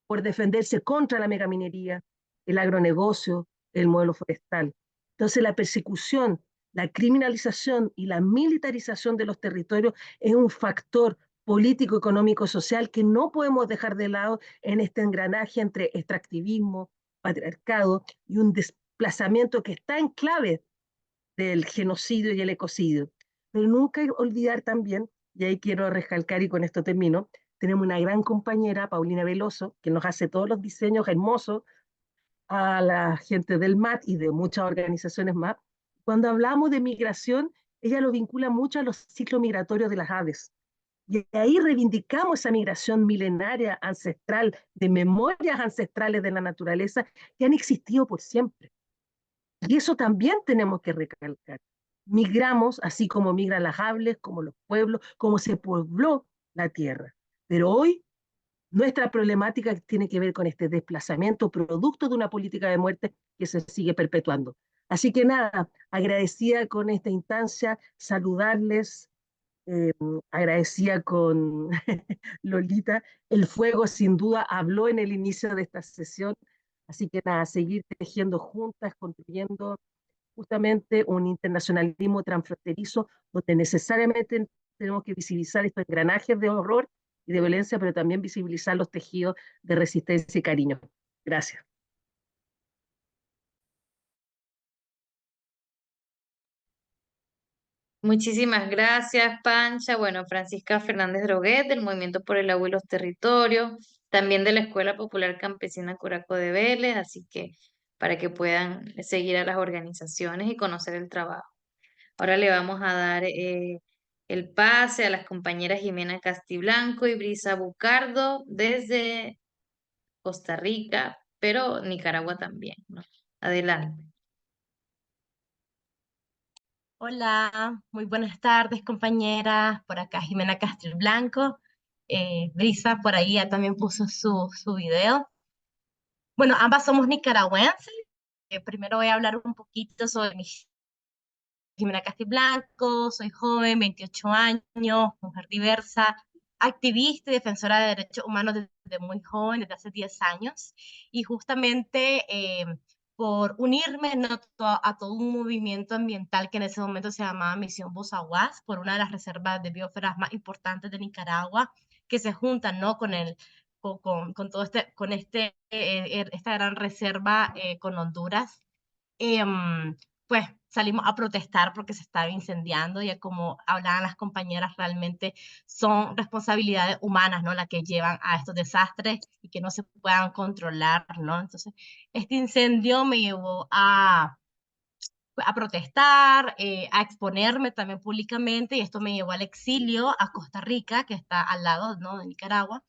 por defenderse contra la megaminería, el agronegocio, el modelo forestal. Entonces la persecución, la criminalización y la militarización de los territorios es un factor político, económico, social que no podemos dejar de lado en este engranaje entre extractivismo, patriarcado y un desplazamiento que está en clave del genocidio y el ecocidio. Pero nunca olvidar también, y ahí quiero recalcar y con esto termino, tenemos una gran compañera, Paulina Veloso, que nos hace todos los diseños hermosos a la gente del MAT y de muchas organizaciones más. Cuando hablamos de migración, ella lo vincula mucho a los ciclos migratorios de las aves. Y ahí reivindicamos esa migración milenaria, ancestral, de memorias ancestrales de la naturaleza que han existido por siempre. Y eso también tenemos que recalcar. Migramos, así como migran las aves, como los pueblos, como se pobló la tierra. Pero hoy nuestra problemática tiene que ver con este desplazamiento producto de una política de muerte que se sigue perpetuando. Así que nada, agradecida con esta instancia, saludarles, eh, agradecida con Lolita. El fuego sin duda habló en el inicio de esta sesión, así que nada, seguir tejiendo juntas, construyendo justamente un internacionalismo transfronterizo donde necesariamente tenemos que visibilizar estos engranajes de horror y de violencia, pero también visibilizar los tejidos de resistencia y cariño. Gracias. Muchísimas gracias, Pancha. Bueno, Francisca Fernández Droguet, del Movimiento por el Agua y los Territorios, también de la Escuela Popular Campesina Curaco de Vélez, así que para que puedan seguir a las organizaciones y conocer el trabajo. Ahora le vamos a dar el pase a las compañeras Jimena Castiblanco y Brisa Bucardo desde Costa Rica, pero Nicaragua también, ¿no? Adelante. Hola, muy buenas tardes, compañeras. Por acá Jimena Castilblanco. Brisa por ahí ya también puso su video. Bueno, ambas somos nicaragüenses. Primero voy a hablar un poquito sobre mi Jimena Castilblanco. Soy joven, 28 años, mujer diversa, activista y defensora de derechos humanos desde muy joven, desde hace 10 años. Y justamente por unirme a todo un movimiento ambiental que en ese momento se llamaba Misión Bozaguas, por una de las reservas de biosferas más importantes de Nicaragua, que se juntan, ¿no? con todo esta gran reserva con Honduras. Pues salimos a protestar porque se estaba incendiando y como hablaban las compañeras, realmente son responsabilidades humanas, ¿no? Las que llevan a estos desastres y que no se puedan controlar, ¿no? Entonces, este incendio me llevó a protestar, a exponerme también públicamente y esto me llevó al exilio a Costa Rica, que está al lado, ¿no? de Nicaragua.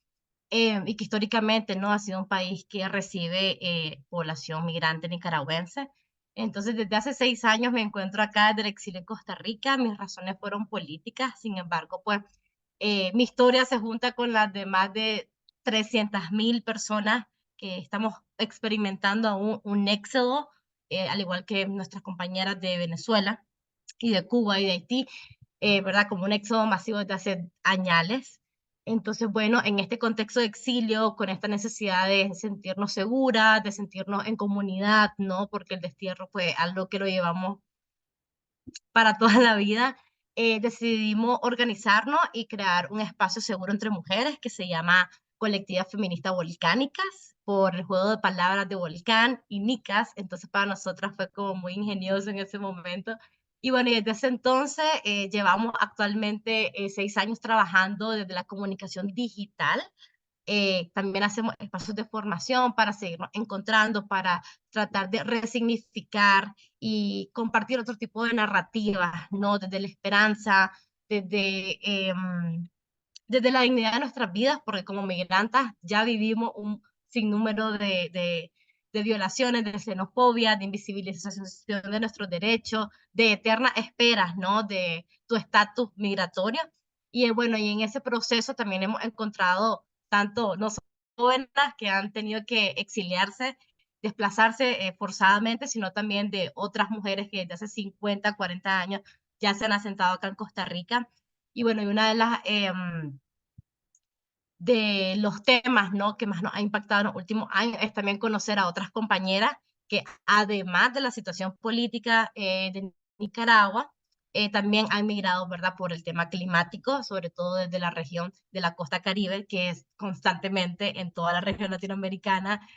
Y que históricamente no ha sido un país que recibe población migrante nicaragüense. Entonces, desde hace 6 años me encuentro acá desde el exilio en Costa Rica. Mis razones fueron políticas, sin embargo, pues mi historia se junta con las de más de 300.000 personas que estamos experimentando aún un éxodo, al igual que nuestras compañeras de Venezuela y de Cuba y de Haití, ¿verdad? Como un éxodo masivo desde hace años. Entonces, bueno, en este contexto de exilio, con esta necesidad de sentirnos seguras, de sentirnos en comunidad, ¿no? Porque el destierro fue algo que lo llevamos para toda la vida, decidimos organizarnos y crear un espacio seguro entre mujeres que se llama Colectiva Feminista Volcánicas, por el juego de palabras de volcán y nicas. Entonces, para nosotras fue como muy ingenioso en ese momento. Y bueno, y desde ese entonces llevamos actualmente 6 años trabajando desde la comunicación digital. También hacemos espacios de formación para seguirnos encontrando, para tratar de resignificar y compartir otro tipo de narrativas, ¿no? Desde la esperanza, desde la dignidad de nuestras vidas, porque como migrantes ya vivimos un sinnúmero de violaciones, de xenofobia, de invisibilización de nuestros derechos, de eternas esperas, ¿no? De tu estatus migratorio. Y bueno, y en ese proceso también hemos encontrado tanto no solo jóvenes que han tenido que exiliarse, desplazarse forzadamente, sino también de otras mujeres que desde hace 50, 40 años ya se han asentado acá en Costa Rica. Y bueno, y una de las de los temas, ¿no?, que más nos ha impactado en los últimos años es también conocer a otras compañeras que, además de la situación política de Nicaragua, también han migrado, ¿verdad?, por el tema climático, sobre todo desde la región de la costa Caribe, que es constantemente en toda la región latinoamericana,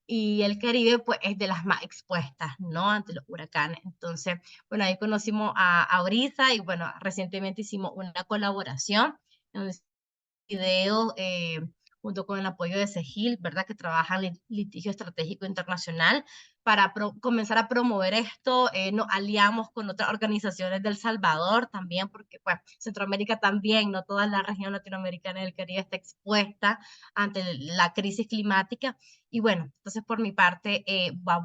y el Caribe, pues, es de las más expuestas, ¿no?, ante los huracanes. Entonces, bueno, ahí conocimos a Brisa y, bueno, recientemente hicimos una colaboración donde video junto con el apoyo de CEGIL, ¿verdad? Que trabaja en litigio estratégico internacional para comenzar a promover esto. Nos aliamos con otras organizaciones del Salvador también, porque pues Centroamérica también, no toda la región latinoamericana y del Caribe está expuesta ante la crisis climática. Y bueno, entonces por mi parte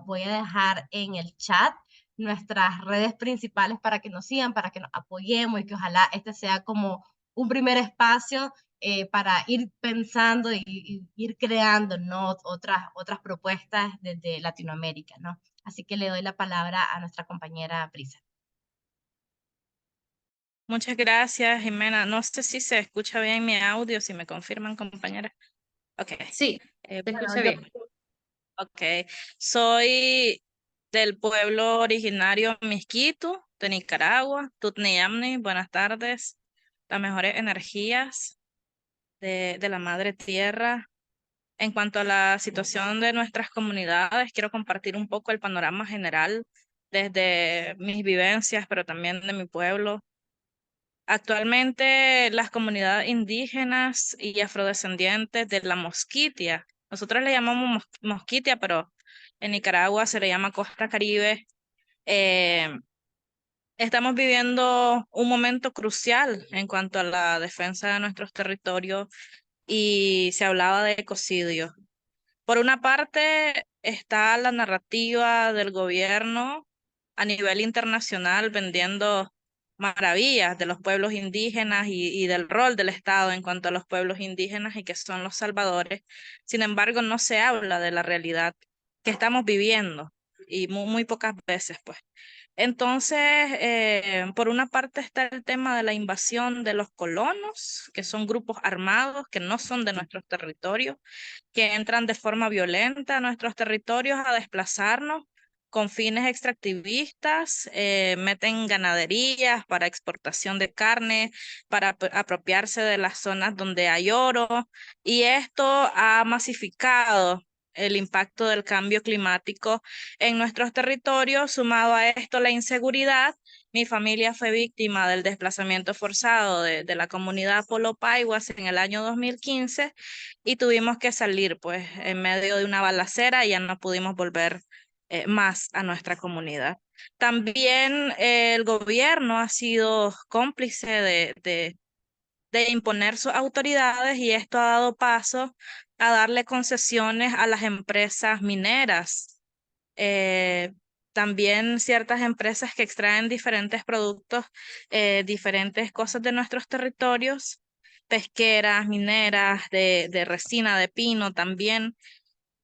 voy a dejar en el chat nuestras redes principales para que nos sigan, para que nos apoyemos y que ojalá este sea como un primer espacio para ir pensando y ir creando, ¿no?, otras propuestas desde Latinoamérica, ¿no? Así que le doy la palabra a nuestra compañera Brisa. Muchas gracias, Jimena. No sé si se escucha bien mi audio, si me confirman, compañera. Ok. Sí, te Bueno, escucha bien. Ok. Soy del pueblo originario Misquitu, de Nicaragua, Tutneyamni. Buenas tardes. Las mejores energías de la madre tierra. En cuanto a la situación de nuestras comunidades, quiero compartir un poco el panorama general desde mis vivencias, pero también de mi pueblo. Actualmente las comunidades indígenas y afrodescendientes de la Mosquitia, nosotros le llamamos Mosquitia, pero en Nicaragua se le llama Costa Caribe, eh, estamos viviendo un momento crucial en cuanto a la defensa de nuestros territorios y se hablaba de ecocidio. Por una parte está la narrativa del gobierno a nivel internacional vendiendo maravillas de los pueblos indígenas y del rol del Estado en cuanto a los pueblos indígenas y que son los salvadores. Sin embargo, no se habla de la realidad que estamos viviendo y muy pocas veces, pues. Entonces, por una parte está el tema de la invasión de los colonos, que son grupos armados que no son de nuestros territorios, que entran de forma violenta a nuestros territorios a desplazarnos con fines extractivistas, meten ganaderías para exportación de carne, para apropiarse de las zonas donde hay oro, y esto ha masificado el impacto del cambio climático en nuestros territorios, sumado a esto la inseguridad. Mi familia fue víctima del desplazamiento forzado de la comunidad Polo Paiguas en el año 2015 y tuvimos que salir pues en medio de una balacera y ya no pudimos volver más a nuestra comunidad. También el gobierno ha sido cómplice de imponer sus autoridades y esto ha dado paso a darle concesiones a las empresas mineras. También ciertas empresas que extraen diferentes productos, diferentes cosas de nuestros territorios, pesqueras, mineras, de resina, de pino también,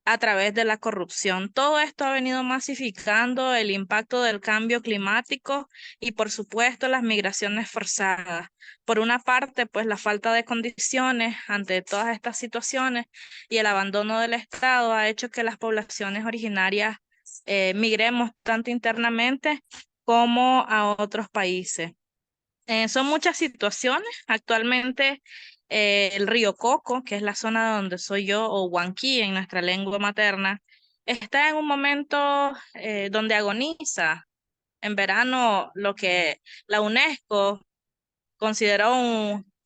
a través de la corrupción. Todo esto ha venido masificando el impacto del cambio climático y, por supuesto, las migraciones forzadas. Por una parte, pues la falta de condiciones ante todas estas situaciones y el abandono del Estado ha hecho que las poblaciones originarias migremos tanto internamente como a otros países. Son muchas situaciones. Actualmente el río Coco, que es la zona donde soy yo, o Huanqui en nuestra lengua materna, está en un momento donde agoniza. En verano, lo que la UNESCO consideró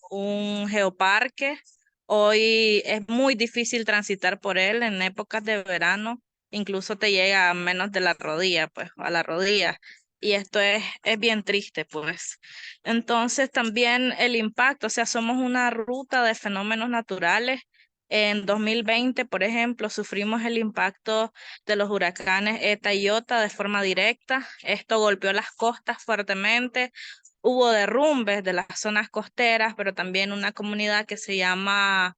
un geoparque, hoy es muy difícil transitar por él en épocas de verano, incluso te llega a menos de la rodilla, pues, a la rodilla. Y esto es bien triste, pues. Entonces también el impacto, o sea, somos una ruta de fenómenos naturales. En 2020, por ejemplo, sufrimos el impacto de los huracanes Eta y Iota de forma directa. Esto golpeó las costas fuertemente, hubo derrumbes de las zonas costeras, pero también una comunidad que se llama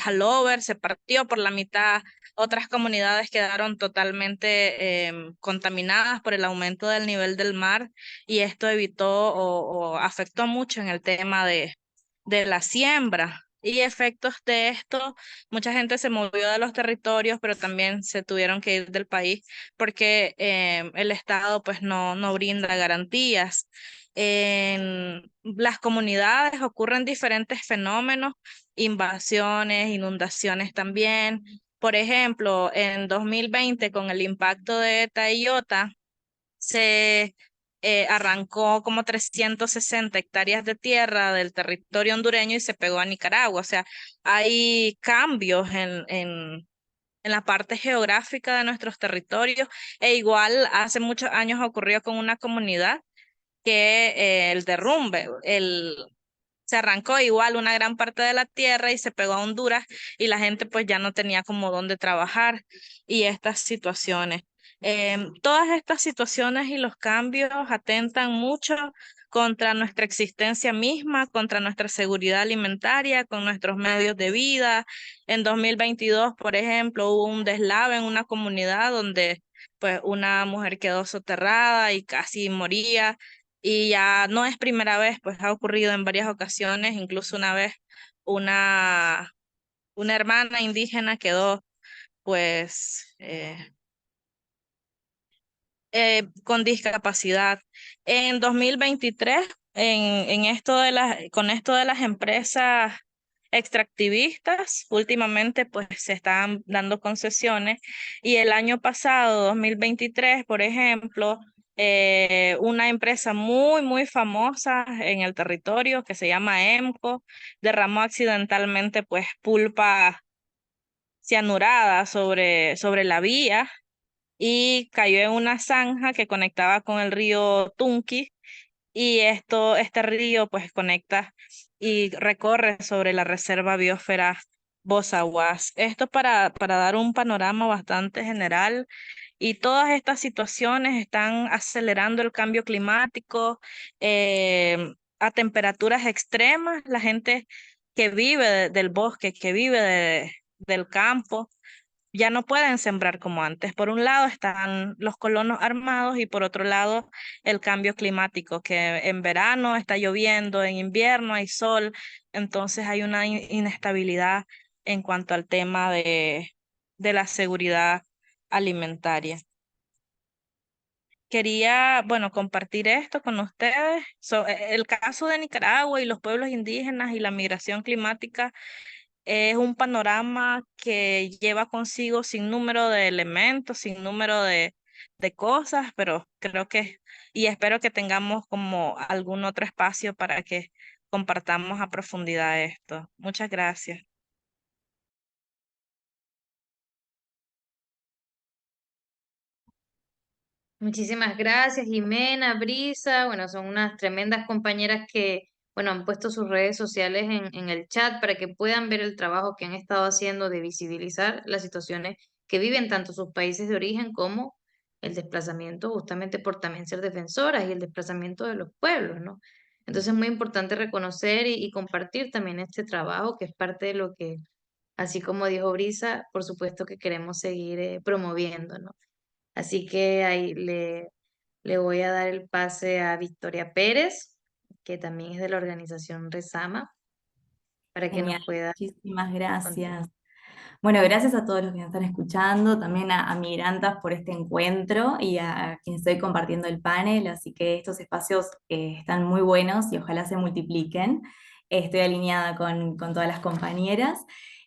Halover se partió por la mitad. Otras comunidades quedaron totalmente contaminadas por el aumento del nivel del mar, y esto evitó o afectó mucho en el tema de la siembra. Y efectos de esto, mucha gente se movió de los territorios, pero también se tuvieron que ir del país porque el Estado pues no brinda garantías. En las comunidades ocurren diferentes fenómenos, invasiones, inundaciones también. Por ejemplo, en 2020, con el impacto de ETA y IOTA, se arrancó como 360 hectáreas de tierra del territorio hondureño y se pegó a Nicaragua. O sea, hay cambios en la parte geográfica de nuestros territorios, e igual hace muchos años ocurrió con una comunidad que el derrumbe, se arrancó igual una gran parte de la tierra y se pegó a Honduras, y la gente pues ya no tenía como dónde trabajar, y estas situaciones. Todas estas situaciones y los cambios atentan mucho contra nuestra existencia misma, contra nuestra seguridad alimentaria, con nuestros medios de vida. En 2022, por ejemplo, hubo un deslave en una comunidad donde pues una mujer quedó soterrada y casi moría. Y ya no es primera vez, pues ha ocurrido en varias ocasiones. Incluso una vez una hermana indígena quedó pues con discapacidad. En 2023, con esto de las empresas extractivistas, últimamente pues se están dando concesiones, y el año pasado, 2023, por ejemplo, una empresa muy famosa en el territorio que se llama EMCO derramó accidentalmente pues pulpa cianurada sobre la vía, y cayó en una zanja que conectaba con el río Tunqui, y este río pues conecta y recorre sobre la reserva biosfera Bozaguas. Esto para dar un panorama bastante general, y todas estas situaciones están acelerando el cambio climático a temperaturas extremas. La gente que vive del bosque, que vive del campo, ya no pueden sembrar como antes. Por un lado están los colonos armados, y por otro lado el cambio climático, que en verano está lloviendo, en invierno hay sol. Entonces hay una inestabilidad en cuanto al tema de la seguridad alimentaria. Quería, bueno, compartir esto con ustedes. El caso de Nicaragua y los pueblos indígenas y la migración climática es un panorama que lleva consigo sin número de elementos, sin número de cosas, pero creo que, y espero que tengamos como algún otro espacio para que compartamos a profundidad esto. Muchas gracias. Muchísimas gracias, Jimena, Brisa. Bueno, son unas tremendas compañeras que, bueno, han puesto sus redes sociales en el chat para que puedan ver el trabajo que han estado haciendo de visibilizar las situaciones que viven tanto sus países de origen como el desplazamiento, justamente por también ser defensoras, y el desplazamiento de los pueblos, ¿no? Entonces es muy importante reconocer y compartir también este trabajo, que es parte de lo que, así como dijo Brisa, por supuesto que queremos seguir promoviendo, ¿no? Así que ahí le voy a dar el pase a Victoria Pérez, que también es de la organización Resama, para que Genial, nos pueda muchísimas contar. gracias. Bueno, gracias a todos los que nos están escuchando, también a Migrantas por este encuentro y a quien estoy compartiendo el panel, así que estos espacios están muy buenos y ojalá se multipliquen. Estoy alineada con todas las compañeras.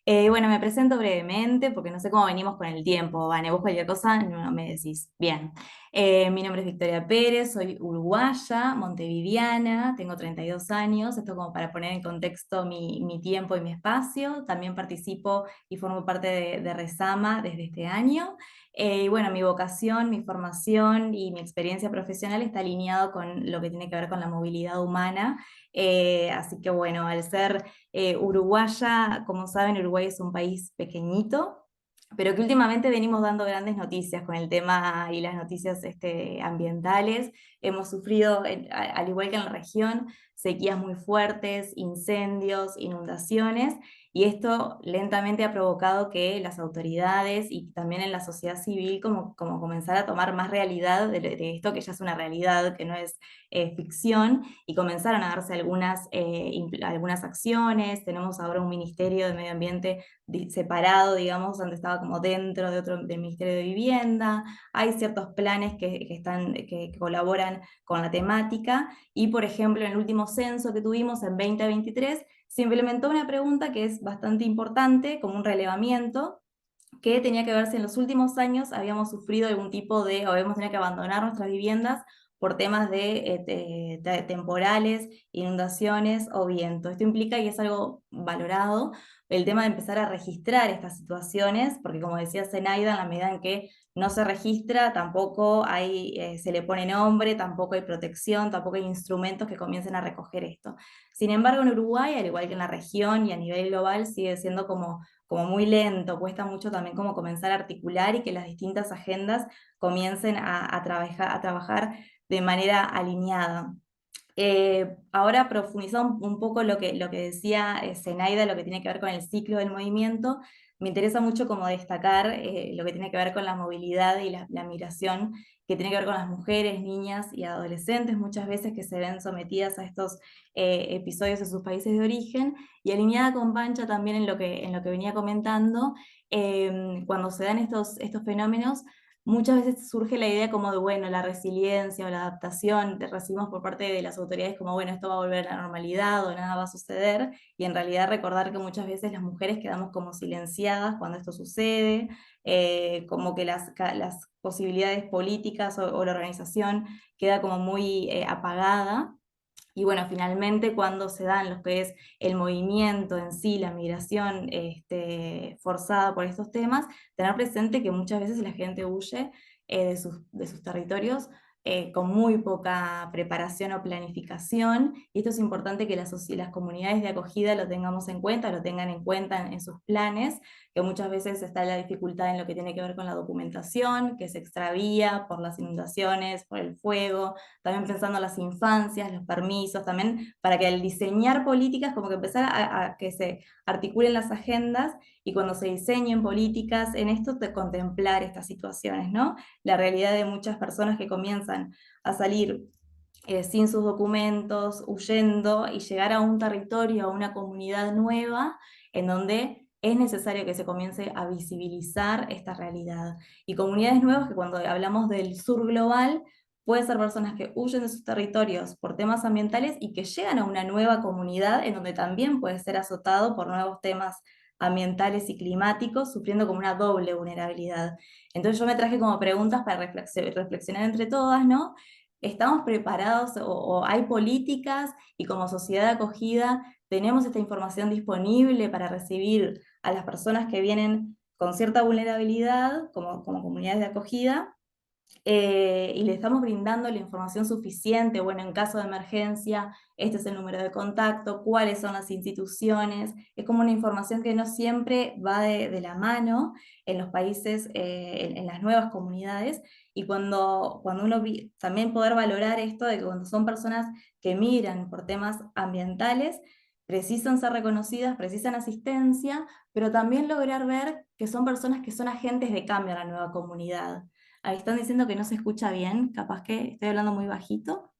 Bueno, me presento brevemente porque no sé cómo venimos con el tiempo. Vane, vos cualquier cosa no me decís. Bien. Mi nombre es Victoria Pérez, soy uruguaya, montevideana, tengo 32 años. Esto como para poner en contexto mi tiempo y mi espacio. También participo y formo parte de Resama desde este año. Y bueno, mi vocación, mi formación y mi experiencia profesional está alineado con lo que tiene que ver con la movilidad humana. Así que bueno, al ser uruguaya, como saben, Uruguay es un país pequeñito, pero que últimamente venimos dando grandes noticias con el tema y las noticias ambientales. Hemos sufrido, al igual que en la región, sequías muy fuertes, incendios, inundaciones, y esto lentamente ha provocado que las autoridades y también en la sociedad civil como comenzar a tomar más realidad de esto que ya es una realidad, que no es ficción, y comenzaron a darse algunas acciones. Tenemos ahora un Ministerio de Medio Ambiente separado, digamos, antes estaba como dentro del Ministerio de Vivienda. Hay ciertos planes que colaboran con la temática, y por ejemplo en el último censo que tuvimos en 2023 se implementó una pregunta que es bastante importante, como un relevamiento, que tenía que ver si en los últimos años habíamos sufrido algún tipo o habíamos tenido que abandonar nuestras viviendas por temas de temporales, inundaciones o viento. Esto implica, y es algo valorado, el tema de empezar a registrar estas situaciones, porque como decía Zenaida, en la medida en que no se registra, tampoco se le pone nombre, tampoco hay protección, tampoco hay instrumentos que comiencen a recoger esto. Sin embargo, en Uruguay, al igual que en la región y a nivel global, sigue siendo como muy lento, cuesta mucho también como comenzar a articular y que las distintas agendas comiencen a trabajar de manera alineada. Ahora profundizando un poco lo que decía Zenaida, lo que tiene que ver con el ciclo del movimiento, me interesa mucho como destacar lo que tiene que ver con la movilidad y la migración, que tiene que ver con las mujeres, niñas y adolescentes, muchas veces que se ven sometidas a estos episodios en sus países de origen, y alineada con Pancha también en lo que venía comentando, cuando se dan estos fenómenos, muchas veces surge la idea como de, bueno, la resiliencia o la adaptación, recibimos por parte de las autoridades como, bueno, esto va a volver a la normalidad o nada va a suceder, y en realidad recordar que muchas veces las mujeres quedamos como silenciadas cuando esto sucede, como que las posibilidades políticas o la organización queda como muy apagada. Y bueno, finalmente cuando se dan lo que es el movimiento en sí, la migración forzada por estos temas, tener presente que muchas veces la gente huye de sus territorios con muy poca preparación o planificación, y esto es importante que las comunidades de acogida lo tengamos en cuenta, lo tengan en cuenta en sus planes, que muchas veces está la dificultad en lo que tiene que ver con la documentación, que se extravía por las inundaciones, por el fuego, también pensando en las infancias, los permisos, también para que al diseñar políticas como que empezar a que se articulen las agendas, y cuando se diseñen políticas en esto, de contemplar estas situaciones, ¿no? La realidad de muchas personas que comienzan a salir sin sus documentos, huyendo, y llegar a un territorio, a una comunidad nueva, en donde es necesario que se comience a visibilizar esta realidad. Y comunidades nuevas que cuando hablamos del sur global, pueden ser personas que huyen de sus territorios por temas ambientales y que llegan a una nueva comunidad en donde también puede ser azotado por nuevos temas ambientales y climáticos, sufriendo como una doble vulnerabilidad. Entonces yo me traje como preguntas para reflexionar entre todas, ¿no? ¿Estamos preparados o hay políticas, y como sociedad de acogida tenemos esta información disponible para recibir a las personas que vienen con cierta vulnerabilidad como comunidades de acogida? Y le estamos brindando la información suficiente? Bueno, en caso de emergencia, este es el número de contacto, cuáles son las instituciones. Es como una información que no siempre va de la mano en los países, en las nuevas comunidades, y cuando uno también poder valorar esto de que cuando son personas que migran por temas ambientales, precisan ser reconocidas, precisan asistencia, pero también lograr ver que son personas que son agentes de cambio en la nueva comunidad. Ahí están diciendo que no se escucha bien, capaz que estoy hablando muy bajito.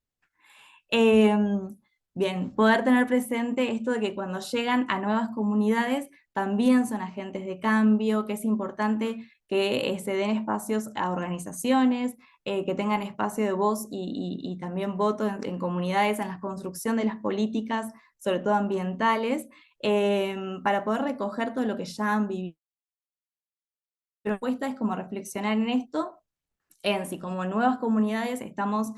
Bien, poder tener presente esto de que cuando llegan a nuevas comunidades también son agentes de cambio, que es importante que se den espacios a organizaciones, que tengan espacio de voz y también voto en comunidades, en la construcción de las políticas, sobre todo ambientales, para poder recoger todo lo que ya han vivido. La propuesta es como reflexionar en esto, en si como nuevas comunidades estamos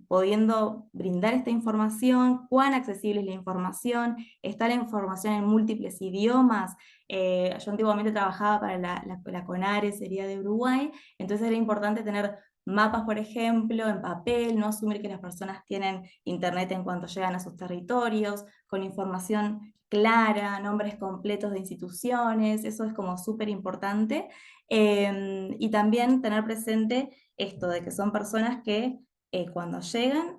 pudiendo brindar esta información, cuán accesible es la información, está la información en múltiples idiomas. Yo antiguamente trabajaba para la CONARE, sería de Uruguay, entonces era importante tener mapas, por ejemplo, en papel, no asumir que las personas tienen internet en cuanto llegan a sus territorios, con información clara, nombres completos de instituciones, eso es como súper importante. Y también tener presente esto de que son personas que cuando llegan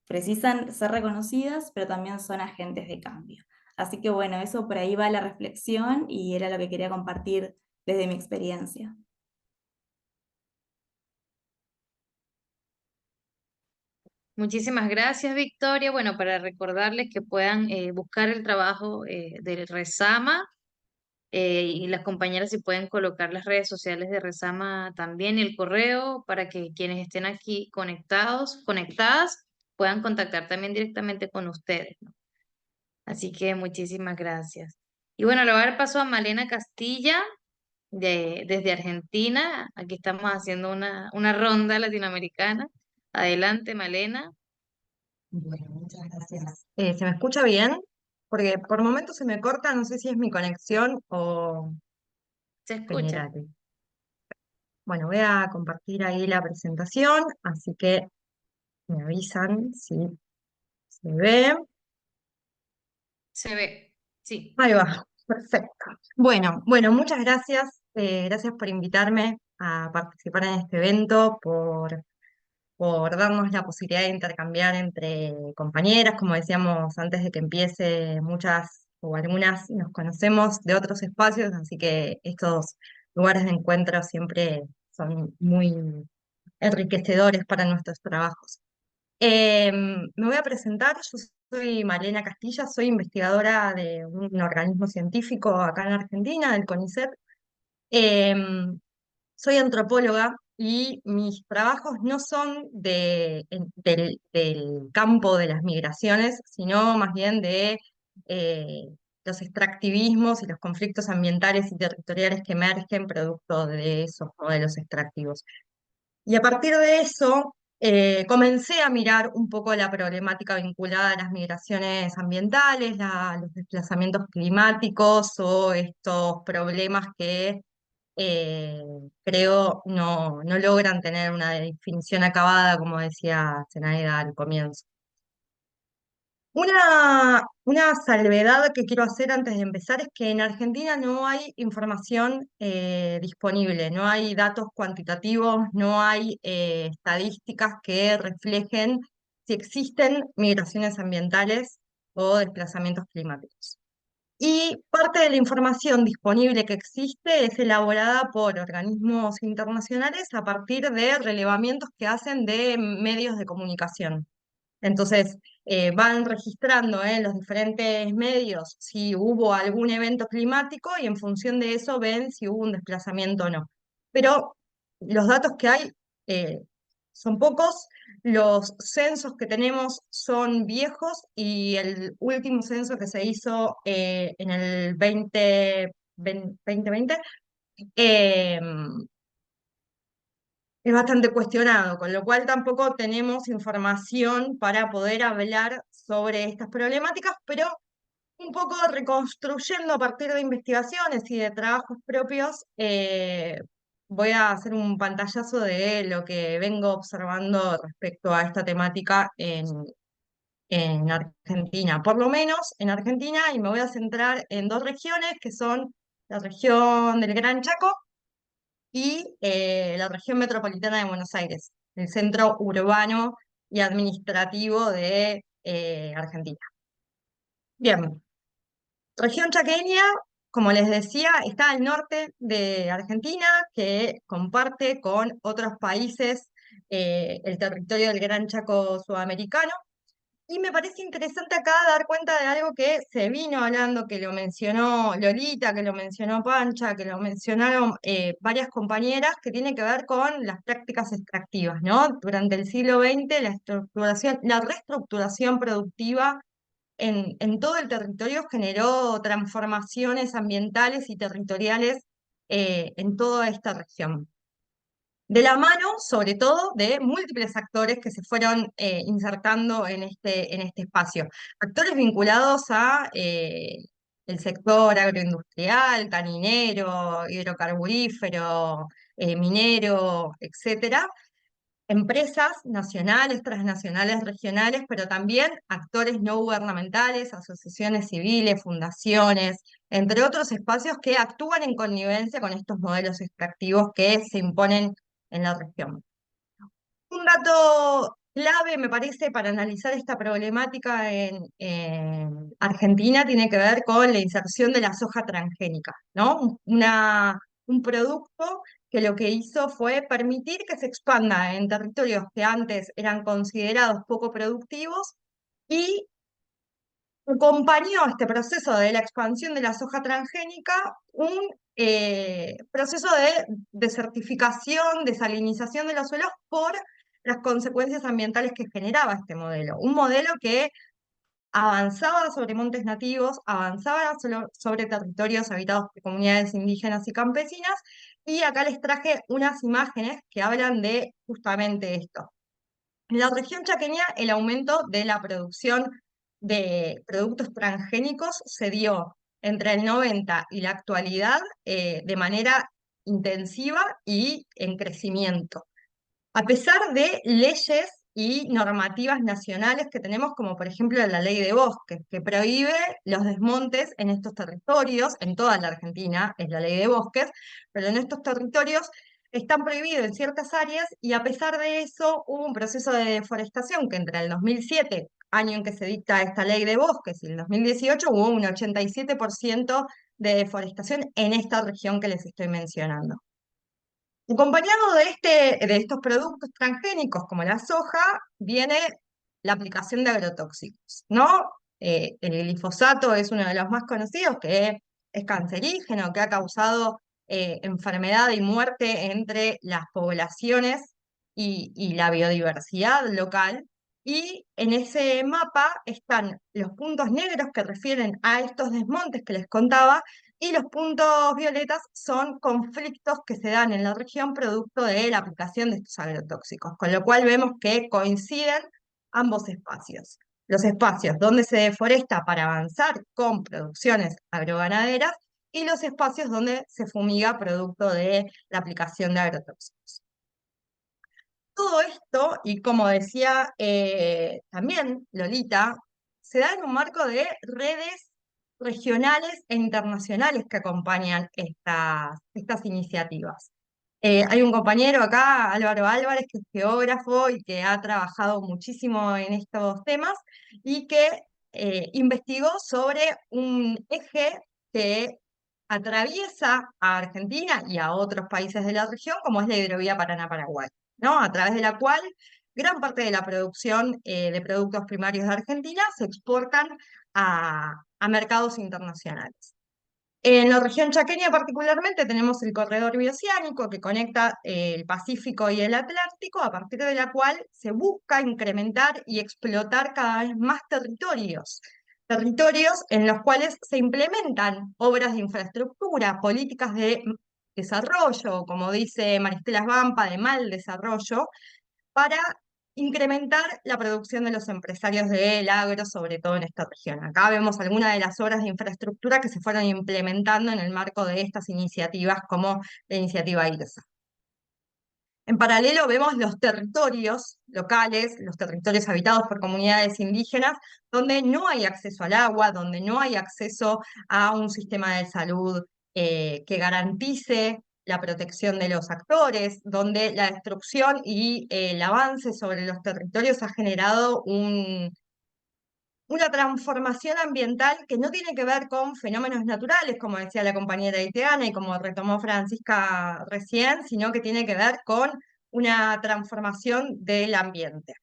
precisan ser reconocidas, pero también son agentes de cambio. Así que bueno, eso por ahí va la reflexión y era lo que quería compartir desde mi experiencia. Muchísimas gracias, Victoria. Bueno, para recordarles que puedan buscar el trabajo del Resama y las compañeras si pueden colocar las redes sociales de Resama también y el correo para que quienes estén aquí conectados, conectadas, puedan contactar también directamente con ustedes, ¿no? Así que muchísimas gracias. Y bueno, le voy a dar paso a Malena Castilla desde Argentina. Aquí estamos haciendo una ronda latinoamericana. Adelante, Malena. Bueno, muchas gracias. ¿Se me escucha bien? Porque por momentos se me corta, no sé si es mi conexión o Se escucha. general. Bueno, voy a compartir ahí la presentación, así que me avisan si se ve. Se ve. Sí. Ahí va, perfecto. Bueno, muchas gracias. Gracias por invitarme a participar en este evento, por darnos la posibilidad de intercambiar entre compañeras. Como decíamos antes de que empiece, muchas o algunas nos conocemos de otros espacios, así que estos lugares de encuentro siempre son muy enriquecedores para nuestros trabajos. Me voy a presentar, yo soy Malena Castilla, soy investigadora de un organismo científico acá en Argentina, del CONICET. Em, Soy antropóloga y mis trabajos no son del campo de las migraciones, sino más bien de eh, los extractivismos y los conflictos ambientales y territoriales que emergen producto de esos modelos extractivos. Y a partir de eso, comencé a mirar un poco la problemática vinculada a las migraciones ambientales, los desplazamientos climáticos o estos problemas que eh, creo no logran tener una definición acabada, como decía Zenaida al comienzo. Una salvedad que quiero hacer antes de empezar es que en Argentina no hay información disponible, no hay datos cuantitativos, no hay estadísticas que reflejen si existen migraciones ambientales o desplazamientos climáticos. Y parte de la información disponible que existe es elaborada por organismos internacionales a partir de relevamientos que hacen de medios de comunicación. Entonces, van registrando en los diferentes medios si hubo algún evento climático y en función de eso ven si hubo un desplazamiento o no. Pero los datos que hay son pocos, los censos que tenemos son viejos y el último censo que se hizo en el 2020 es bastante cuestionado, con lo cual tampoco tenemos información para poder hablar sobre estas problemáticas, pero un poco reconstruyendo a partir de investigaciones y de trabajos propios, voy a hacer un pantallazo de lo que vengo observando respecto a esta temática en Argentina, por lo menos en Argentina, y me voy a centrar en dos regiones que son la región del Gran Chaco y la región metropolitana de Buenos Aires, el centro urbano y administrativo de Argentina. Bien, región chaqueña, como les decía, está al norte de Argentina, que comparte con otros países el territorio del Gran Chaco sudamericano. Y me parece interesante acá dar cuenta de algo que se vino hablando, que lo mencionó Lolita, que lo mencionó Pancha, que lo mencionaron varias compañeras, que tiene que ver con las prácticas extractivas, ¿no? Durante el siglo XX, la reestructuración productiva en todo el territorio generó transformaciones ambientales y territoriales en toda esta región de la mano, sobre todo, de múltiples actores que se fueron insertando en este espacio. Actores vinculados a el sector agroindustrial, caninero, hidrocarburífero, minero, etcétera, empresas nacionales, transnacionales, regionales, pero también actores no gubernamentales, asociaciones civiles, fundaciones, entre otros espacios que actúan en connivencia con estos modelos extractivos que se imponen en la región. Un dato clave, me parece, para analizar esta problemática en Argentina tiene que ver con la inserción de la soja transgénica, ¿no? Un producto que lo que hizo fue permitir que se expanda en territorios que antes eran considerados poco productivos y acompañó este proceso de la expansión de la soja transgénica un proceso de desertificación, desalinización de los suelos por las consecuencias ambientales que generaba este modelo. Un modelo que avanzaba sobre montes nativos, avanzaba sobre territorios habitados por comunidades indígenas y campesinas, y acá les traje unas imágenes que hablan de justamente esto. En la región chaqueña, el aumento de la producción de productos transgénicos se dio entre el 90 y la actualidad de manera intensiva y en crecimiento. A pesar de leyes y normativas nacionales que tenemos, como por ejemplo la ley de bosques, que prohíbe los desmontes en estos territorios, en toda la Argentina es la ley de bosques, pero en estos territorios están prohibidos en ciertas áreas, y a pesar de eso hubo un proceso de deforestación que entre el 2007, año en que se dicta esta ley de bosques, y el 2018 hubo un 87% de deforestación en esta región que les estoy mencionando. Acompañado de estos productos transgénicos como la soja, viene la aplicación de agrotóxicos, ¿no? El glifosato es uno de los más conocidos, que es cancerígeno, que ha causado enfermedad y muerte entre las poblaciones y la biodiversidad local. Y en ese mapa están los puntos negros que refieren a estos desmontes que les contaba, y los puntos violetas son conflictos que se dan en la región producto de la aplicación de estos agrotóxicos, con lo cual vemos que coinciden ambos espacios. Los espacios donde se deforesta para avanzar con producciones agroganaderas y los espacios donde se fumiga producto de la aplicación de agrotóxicos. Todo esto, y como decía también Lolita, se da en un marco de redes regionales e internacionales que acompañan estas iniciativas. Hay un compañero acá, Álvaro Álvarez, que es geógrafo y que ha trabajado muchísimo en estos temas y que investigó sobre un eje que atraviesa a Argentina y a otros países de la región, como es la hidrovía Paraná-Paraguay, ¿no? A través de la cual gran parte de la producción de productos primarios de Argentina se exportan a mercados internacionales. En la región chaqueña particularmente tenemos el corredor bioceánico que conecta el Pacífico y el Atlántico, a partir de la cual se busca incrementar y explotar cada vez más territorios en los cuales se implementan obras de infraestructura, políticas de desarrollo, como dice Maristela Svampa, de mal desarrollo, para incrementar la producción de los empresarios del agro, sobre todo en esta región. Acá vemos algunas de las obras de infraestructura que se fueron implementando en el marco de estas iniciativas, como la iniciativa IRSA. En paralelo vemos los territorios locales, los territorios habitados por comunidades indígenas, donde no hay acceso al agua, donde no hay acceso a un sistema de salud que garantice la protección de los actores, donde la destrucción y el avance sobre los territorios ha generado una transformación ambiental que no tiene que ver con fenómenos naturales, como decía la compañera Iteana y como retomó Francisca recién, sino que tiene que ver con una transformación del ambiente.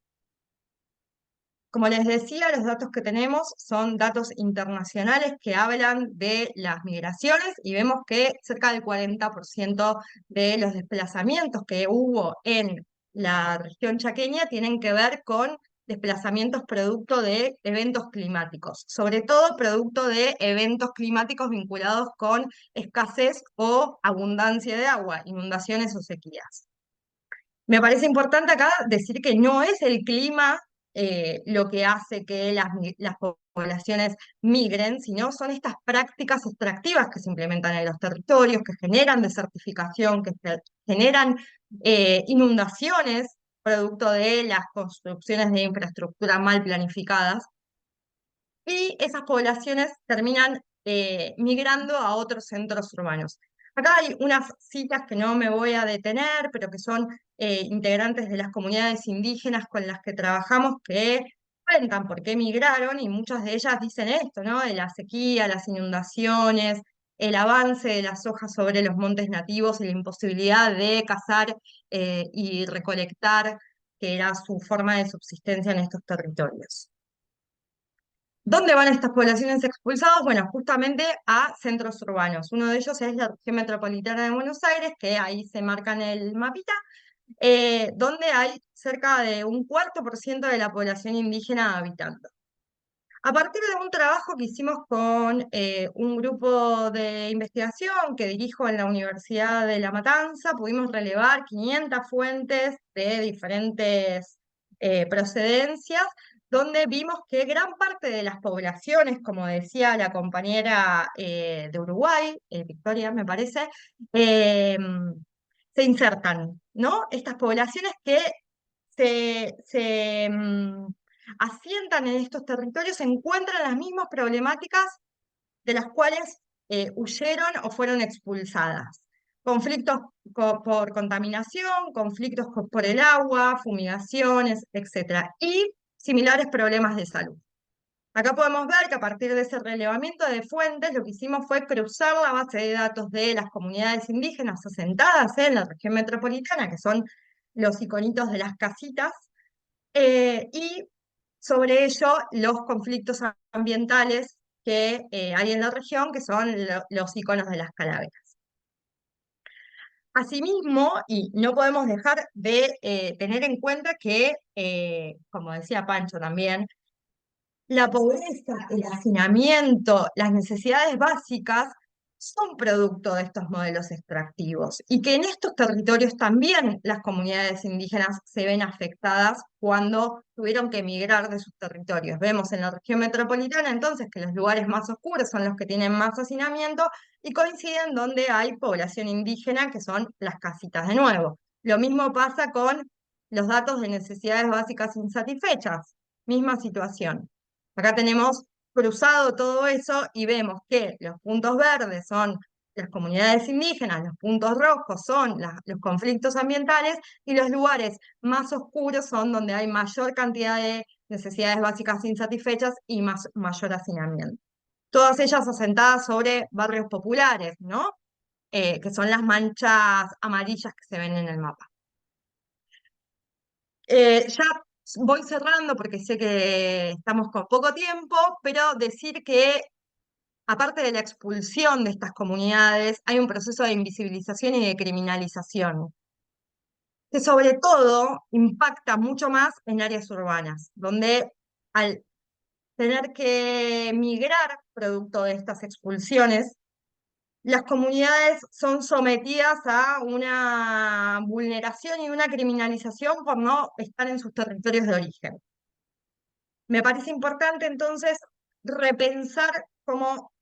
Como les decía, los datos que tenemos son datos internacionales que hablan de las migraciones, y vemos que cerca del 40% de los desplazamientos que hubo en la región chaqueña tienen que ver con desplazamientos producto de eventos climáticos, sobre todo producto de eventos climáticos vinculados con escasez o abundancia de agua, inundaciones o sequías. Me parece importante acá decir que no es el clima lo que hace que las poblaciones migren, sino son estas prácticas extractivas que se implementan en los territorios, que generan desertificación, que generan inundaciones, producto de las construcciones de infraestructura mal planificadas, y esas poblaciones terminan migrando a otros centros urbanos. Acá hay unas citas que no me voy a detener, pero que son integrantes de las comunidades indígenas con las que trabajamos, que cuentan por qué migraron, y muchas de ellas dicen esto, ¿no? De la sequía, las inundaciones, el avance de las hojas sobre los montes nativos y la imposibilidad de cazar y recolectar, que era su forma de subsistencia en estos territorios. ¿Dónde van estas poblaciones expulsadas? Bueno, justamente a centros urbanos. Uno de ellos es la región metropolitana de Buenos Aires, que ahí se marca en el mapita, donde hay cerca de un 4% de la población indígena habitando. A partir de un trabajo que hicimos con un grupo de investigación que dirijo en la Universidad de La Matanza, pudimos relevar 500 fuentes de diferentes procedencias, donde vimos que gran parte de las poblaciones, como decía la compañera de Uruguay, Victoria me parece, se insertan, ¿no? Estas poblaciones que se asientan en estos territorios encuentran las mismas problemáticas de las cuales huyeron o fueron expulsadas. Conflictos por contaminación, conflictos por el agua, fumigaciones, etc. Y similares problemas de salud. Acá podemos ver que a partir de ese relevamiento de fuentes, lo que hicimos fue cruzar la base de datos de las comunidades indígenas asentadas en la región metropolitana, que son los iconitos de las casitas, y sobre ello los conflictos ambientales que hay en la región, que son los iconos de las calaveras. Asimismo, y no podemos dejar de tener en cuenta que, como decía Pancho también, la pobreza, el hacinamiento, las necesidades básicas son producto de estos modelos extractivos, y que en estos territorios también las comunidades indígenas se ven afectadas cuando tuvieron que emigrar de sus territorios. Vemos en la región metropolitana entonces que los lugares más oscuros son los que tienen más hacinamiento, y coinciden donde hay población indígena, que son las casitas de nuevo. Lo mismo pasa con los datos de necesidades básicas insatisfechas, misma situación. Acá tenemos cruzado todo eso y vemos que los puntos verdes son las comunidades indígenas, los puntos rojos son los conflictos ambientales, y los lugares más oscuros son donde hay mayor cantidad de necesidades básicas insatisfechas y mayor hacinamiento. Todas ellas asentadas sobre barrios populares, ¿no? Que son las manchas amarillas que se ven en el mapa. Ya voy cerrando porque sé que estamos con poco tiempo, pero decir que aparte de la expulsión de estas comunidades, hay un proceso de invisibilización y de criminalización, que sobre todo impacta mucho más en áreas urbanas, donde al tener que migrar producto de estas expulsiones, las comunidades son sometidas a una vulneración y una criminalización por no estar en sus territorios de origen. Me parece importante entonces repensar cómo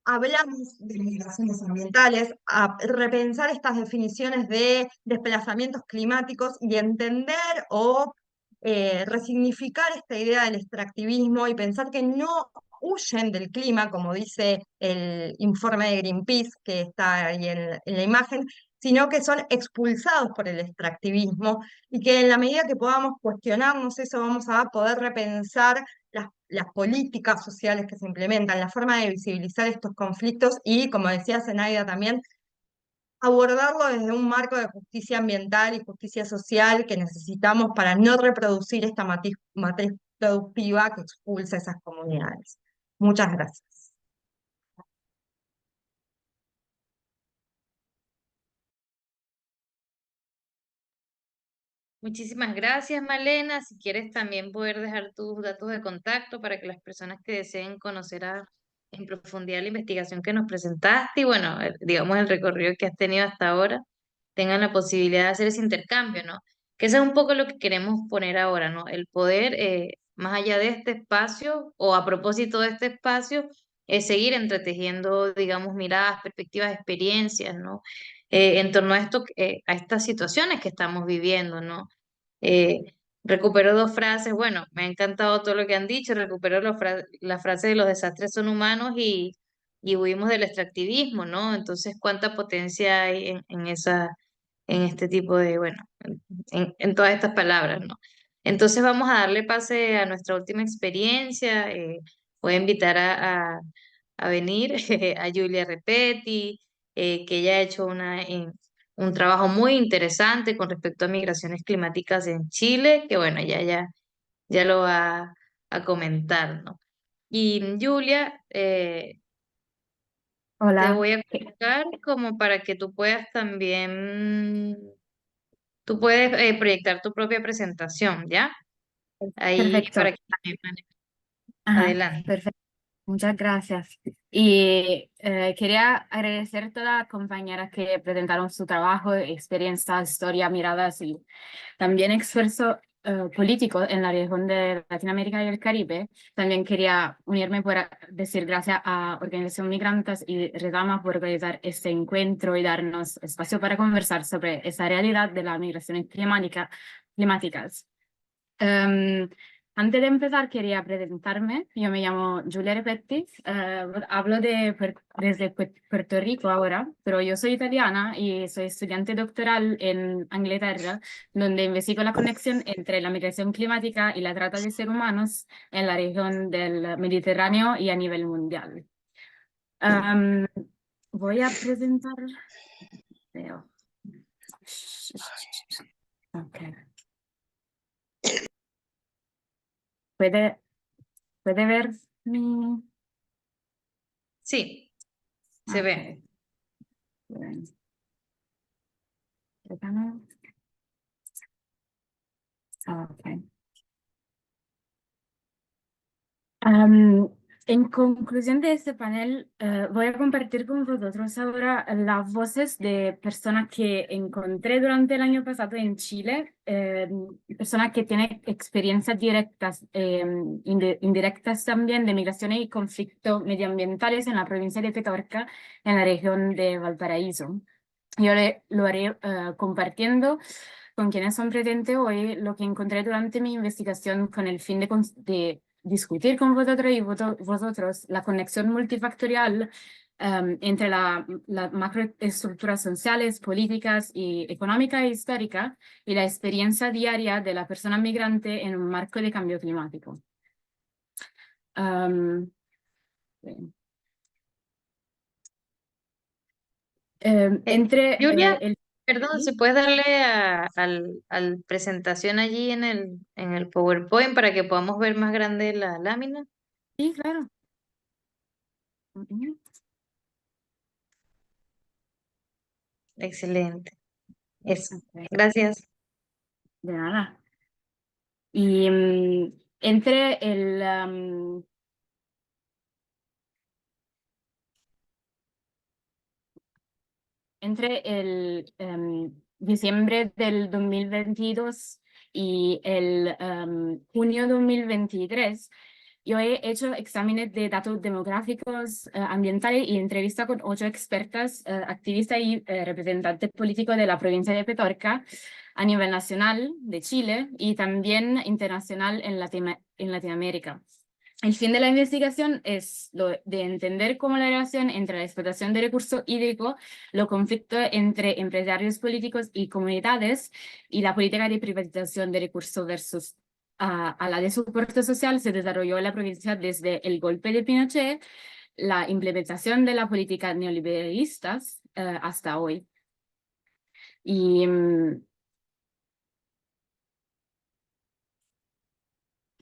hablamos de migraciones ambientales, a repensar estas definiciones de desplazamientos climáticos y entender o resignificar esta idea del extractivismo y pensar que no huyen del clima, como dice el informe de Greenpeace que está ahí en la imagen, sino que son expulsados por el extractivismo, y que en la medida que podamos cuestionarnos eso, vamos a poder repensar las políticas sociales que se implementan, la forma de visibilizar estos conflictos y, como decía Zenaida también, abordarlo desde un marco de justicia ambiental y justicia social que necesitamos para no reproducir esta matriz productiva que expulsa a esas comunidades. Muchas gracias. Muchísimas gracias, Malena. Si quieres también poder dejar tus datos de contacto para que las personas que deseen conocer en profundidad la investigación que nos presentaste y bueno, digamos el recorrido que has tenido hasta ahora, tengan la posibilidad de hacer ese intercambio, ¿no? Que eso es un poco lo que queremos poner ahora, ¿no? El poder, más allá de este espacio o a propósito de este espacio, seguir entretejiendo, digamos, miradas, perspectivas, experiencias, ¿no? En torno a esto, a estas situaciones que estamos viviendo, ¿no? Recupero dos frases, bueno, me ha encantado todo lo que han dicho, recupero la frase de los desastres son humanos y huimos del extractivismo, ¿no? Entonces, ¿cuánta potencia hay en este tipo de, bueno, en todas estas palabras, ¿no? Entonces vamos a darle pase a nuestra última experiencia. Voy a invitar a venir a Julia Repetti, que ella ha hecho un trabajo muy interesante con respecto a migraciones climáticas en Chile, que bueno, ya lo va a comentar, ¿no? Y Julia, te Hola, voy a colocar como para que tú puedas también, tú puedes proyectar tu propia presentación, ¿ya? Ahí para perfecto. que también Ajá, adelante. perfecto. Muchas gracias. Y quería agradecer a todas las compañeras que presentaron su trabajo, experiencia, historia, miradas y también esfuerzo político en la región de Latinoamérica y el Caribe. También quería unirme para decir gracias a Organización Migrantes y Redama por organizar este encuentro y darnos espacio para conversar sobre esa realidad de las migraciones climáticas. Em, Antes de empezar, quería presentarme. Yo me llamo Giulia Repetti, hablo desde Puerto Rico ahora, pero yo soy italiana y soy estudiante doctoral en Inglaterra, donde investigo la conexión entre la migración climática y la trata de seres humanos en la región del Mediterráneo y a nivel mundial. Em, Voy a presentar. Veo. Okay. ¿Puede, puede ver mi...? Sí, se ve. Okay. Bien. Déjame. Okay. En conclusión de este panel, voy a compartir con vosotros ahora las voces de personas que encontré durante el año pasado en Chile, personas que tienen experiencias directas, indirectas también de migraciones y conflictos medioambientales en la provincia de Petorca, en la región de Valparaíso. Yo lo haré compartiendo con quienes son presentes hoy lo que encontré durante mi investigación con el fin de discutir con vosotros y vosotros la conexión multifactorial entre las macroestructuras sociales, políticas y económicas e históricas y la experiencia diaria de la persona migrante en un marco de cambio climático. Bien. Entre Julia, el... perdón, si ¿Sí? puedes darle al presentación allí en el PowerPoint para que podamos ver más grande la lámina. Sí, claro. Ujú. Excelente. Eso. Ok, Gracias. de nada. Y entre el diciembre del 2022 y el junio 2023, yo he hecho exámenes de datos demográficos, ambientales y entrevista con 8 expertas, activistas y representantes políticos de la provincia de Petorca a nivel nacional de Chile y también internacional en Latinoamérica. El fin de la investigación es lo de entender cómo la relación entre la explotación de recursos hídricos, los conflictos entre empresarios políticos y comunidades y la política de privatización de recursos versus a la de soporte social se desarrolló en la provincia desde el golpe de Pinochet, la implementación de la política neoliberalistas hasta hoy. Y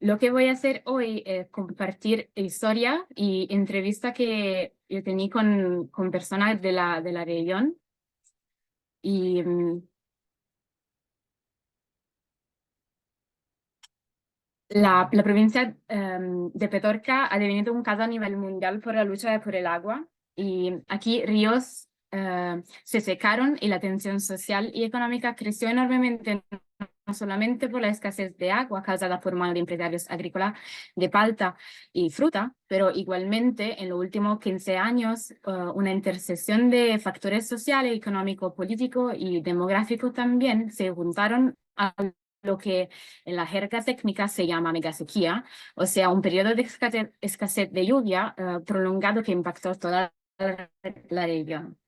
lo que voy a hacer hoy es compartir historia y entrevista que yo tenía con personas de la región. Y la provincia de Petorca ha devenido un caso a nivel mundial por la lucha por el agua. Y aquí ríos se secaron y la tensión social y económica creció enormemente, no solamente por la escasez de agua causada por mano de empresarios agrícolas de palta y fruta, pero igualmente en los últimos 15 años una intersección de factores sociales, económicos, políticos y demográficos también se juntaron a lo que en la jerga técnica se llama megasequía, o sea, un periodo de escasez de lluvia prolongado que impactó toda la región.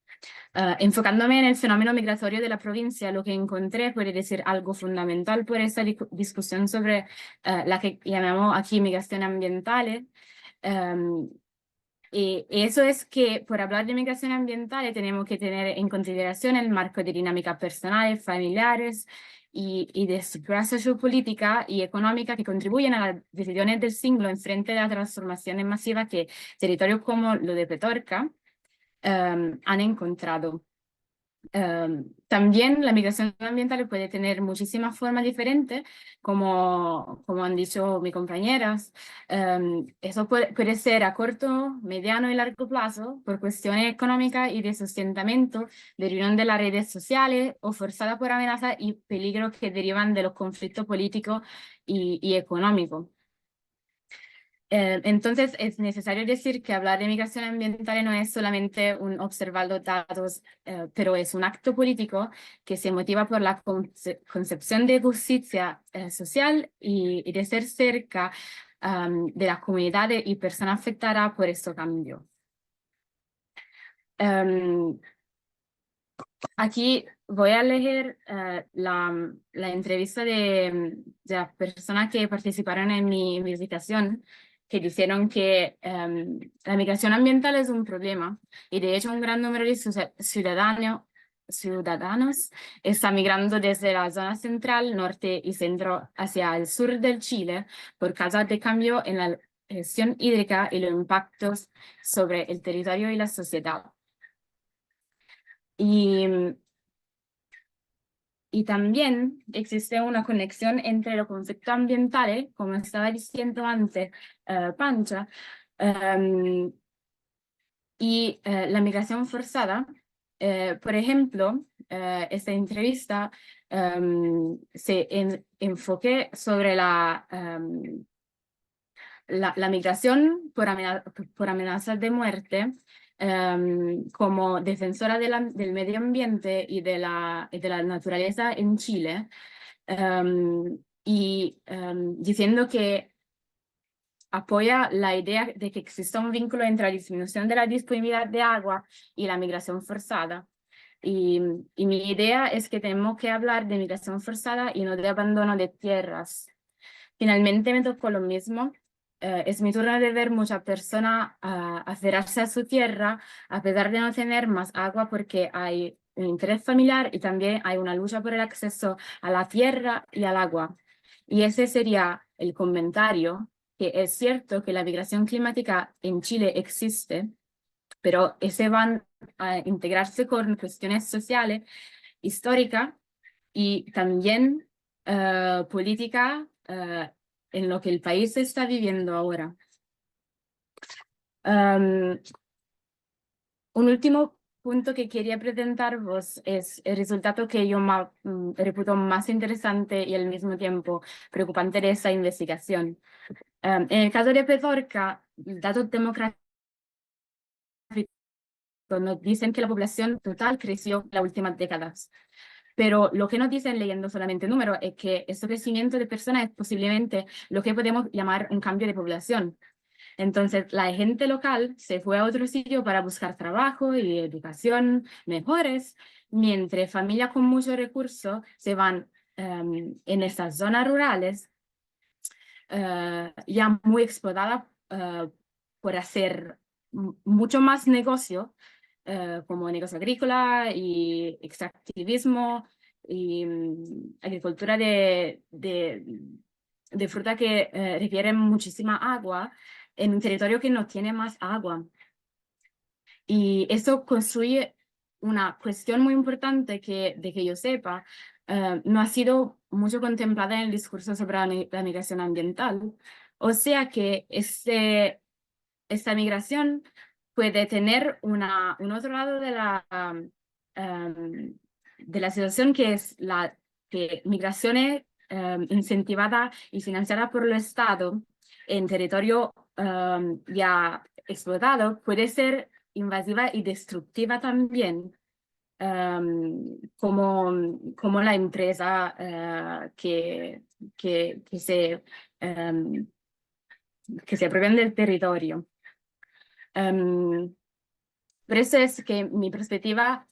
Enfocándome en el fenómeno migratorio de la provincia, lo que encontré puede decir algo fundamental por esta discusión sobre la que llamamos aquí migración ambiental. Y eso es que por hablar de migración ambiental tenemos que tener en consideración el marco de dinámicas personales, familiares y de estructura sociopolítica y económica que contribuyen a las decisiones del siglo en frente de las transformaciones masivas que territorios como lo de Petorca han encontrado. También la migración ambiental puede tener muchísimas formas diferentes, como han dicho mis compañeras. Eso puede ser a corto, mediano y largo plazo, por cuestiones económicas y de sustentamiento, derivando de las redes sociales o forzada por amenazas y peligros que derivan de los conflictos políticos y económicos. Entonces, es necesario decir que hablar de migración ambiental no es solamente un observar los datos, pero es un acto político que se motiva por la concepción de justicia social y de ser cerca de las comunidades y personas afectadas por este cambio. Aquí voy a leer la entrevista de las personas que participaron en mi visitación, que dijeron que la migración ambiental es un problema y de hecho un gran número de ciudadanos está migrando desde la zona central, norte y centro hacia el sur del Chile por causa del cambio en la gestión hídrica y los impactos sobre el territorio y la sociedad. Y también existe una conexión entre los conflictos ambientales, como estaba diciendo antes Pancha, y la migración forzada. Por ejemplo, esta entrevista se enfoque sobre la migración por amenazas de muerte como defensora del medio ambiente y de la naturaleza en Chile, diciendo que apoya la idea de que exista un vínculo entre la disminución de la disponibilidad de agua y la migración forzada. Y mi idea es que tenemos que hablar de migración forzada y no de abandono de tierras. Finalmente me tocó lo mismo. Es mi turno de ver muchas personas aferrarse a su tierra a pesar de no tener más agua porque hay un interés familiar y también hay una lucha por el acceso a la tierra y al agua. Y ese sería el comentario, que es cierto que la migración climática en Chile existe, pero ese van a integrarse con cuestiones sociales, históricas y también política en lo que el país está viviendo ahora. Un último punto que quería presentaros es el resultado que yo reputo más interesante y al mismo tiempo preocupante de esta investigación. En el caso de Petorca, datos demográficos nos dicen que la población total creció en las últimas décadas. Pero lo que nos dicen leyendo solamente números es que este crecimiento de personas es posiblemente lo que podemos llamar un cambio de población. Entonces, la gente local se fue a otro sitio para buscar trabajo y educación mejores, mientras familias con muchos recursos se van en estas zonas rurales ya muy explotadas por hacer mucho más negocio, como negocio agrícola y extractivismo y agricultura de fruta que requiere muchísima agua en un territorio que no tiene más agua. Y eso construye una cuestión muy importante que, de que yo sepa, no ha sido mucho contemplada en el discurso sobre la migración ambiental. O sea que esta migración puede tener un otro lado de la situación, que es que migraciones incentivadas y financiadas por el Estado en territorio ya explotado puede ser invasiva y destructiva también. como la empresa que se apropian del territorio. Por eso es que mi perspectiva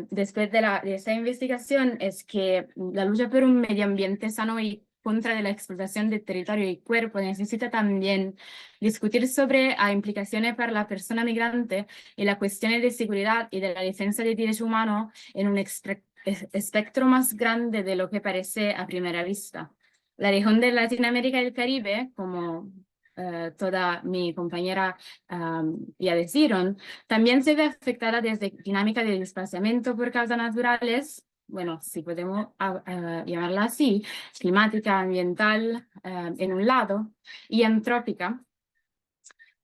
después de esta investigación es que la lucha por un medio ambiente sano y contra de la explotación del territorio y cuerpo necesita también discutir sobre las implicaciones para la persona migrante y las cuestiones de seguridad y de la defensa de derechos humanos en un espectro más grande de lo que parece a primera vista. La región de Latinoamérica y el Caribe, como toda mi compañera ya dijeron, también se ve afectada desde dinámica de desplazamiento por causas naturales, bueno, si podemos llamarla así, climática, ambiental en un lado, y antrópica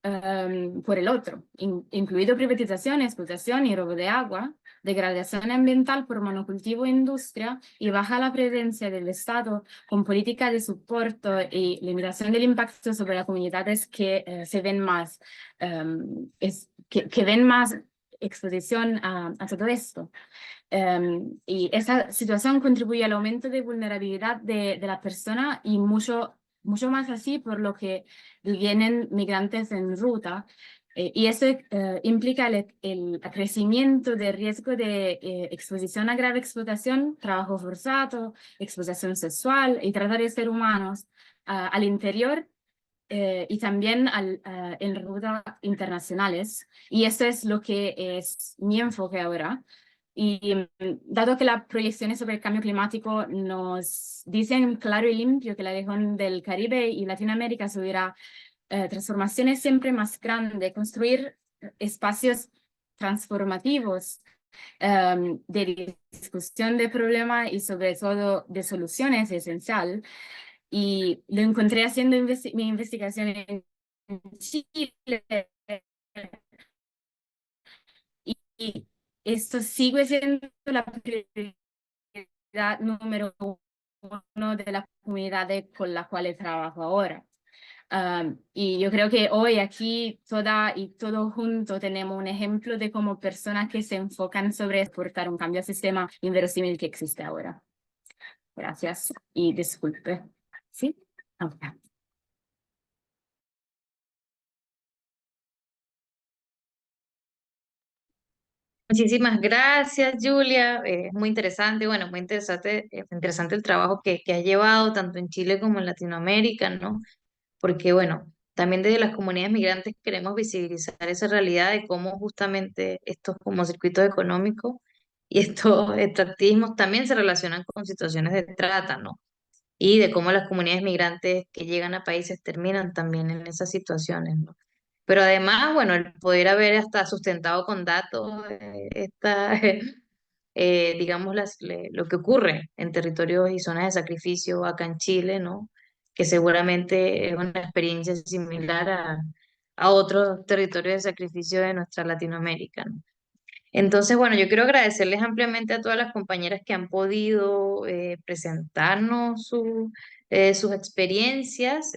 por el otro, incluido privatización, explotación y robo de agua, degradación ambiental por monocultivo e industria y baja la presencia del Estado con política de soporte y limitación del impacto sobre las comunidades que se ven más, que ven más exposición a todo esto. Y esa situación contribuye al aumento de vulnerabilidad de la persona y mucho más así por lo que vienen migrantes en ruta. Y eso implica el crecimiento de riesgo de exposición a grave explotación, trabajo forzado, explotación sexual y trata de seres humanos al interior y también en rutas internacionales. Y eso es lo que es mi enfoque ahora. Y dado que las proyecciones sobre el cambio climático nos dicen claro y limpio que la región del Caribe y Latinoamérica subirá transformaciones siempre más grandes, construir espacios transformativos de discusión de problemas y sobre todo de soluciones es esencial. Y lo encontré haciendo mi investigación en Chile. Y esto sigue siendo la prioridad número uno de las comunidades con las cuales trabajo ahora. Y yo creo que hoy aquí todos juntos tenemos un ejemplo de cómo personas que se enfocan sobre exportar un cambio al sistema inverosímil que existe ahora. Gracias y disculpe. ¿Sí? Okay. Muchísimas gracias, Julia. Es muy interesante, bueno, muy interesante el trabajo que has llevado tanto en Chile como en Latinoamérica, ¿no? Porque, bueno, también desde las comunidades migrantes queremos visibilizar esa realidad de cómo justamente estos como circuitos económicos y estos extractivismos también se relacionan con situaciones de trata, ¿no? Y de cómo las comunidades migrantes que llegan a países terminan también en esas situaciones, ¿no? Pero además, bueno, el poder haber hasta sustentado con datos digamos, lo que ocurre en territorios y zonas de sacrificio acá en Chile, ¿no? Que seguramente es una experiencia similar a otros territorios de sacrificio de nuestra Latinoamérica, ¿no? Entonces, bueno, yo quiero agradecerles ampliamente a todas las compañeras que han podido presentarnos sus experiencias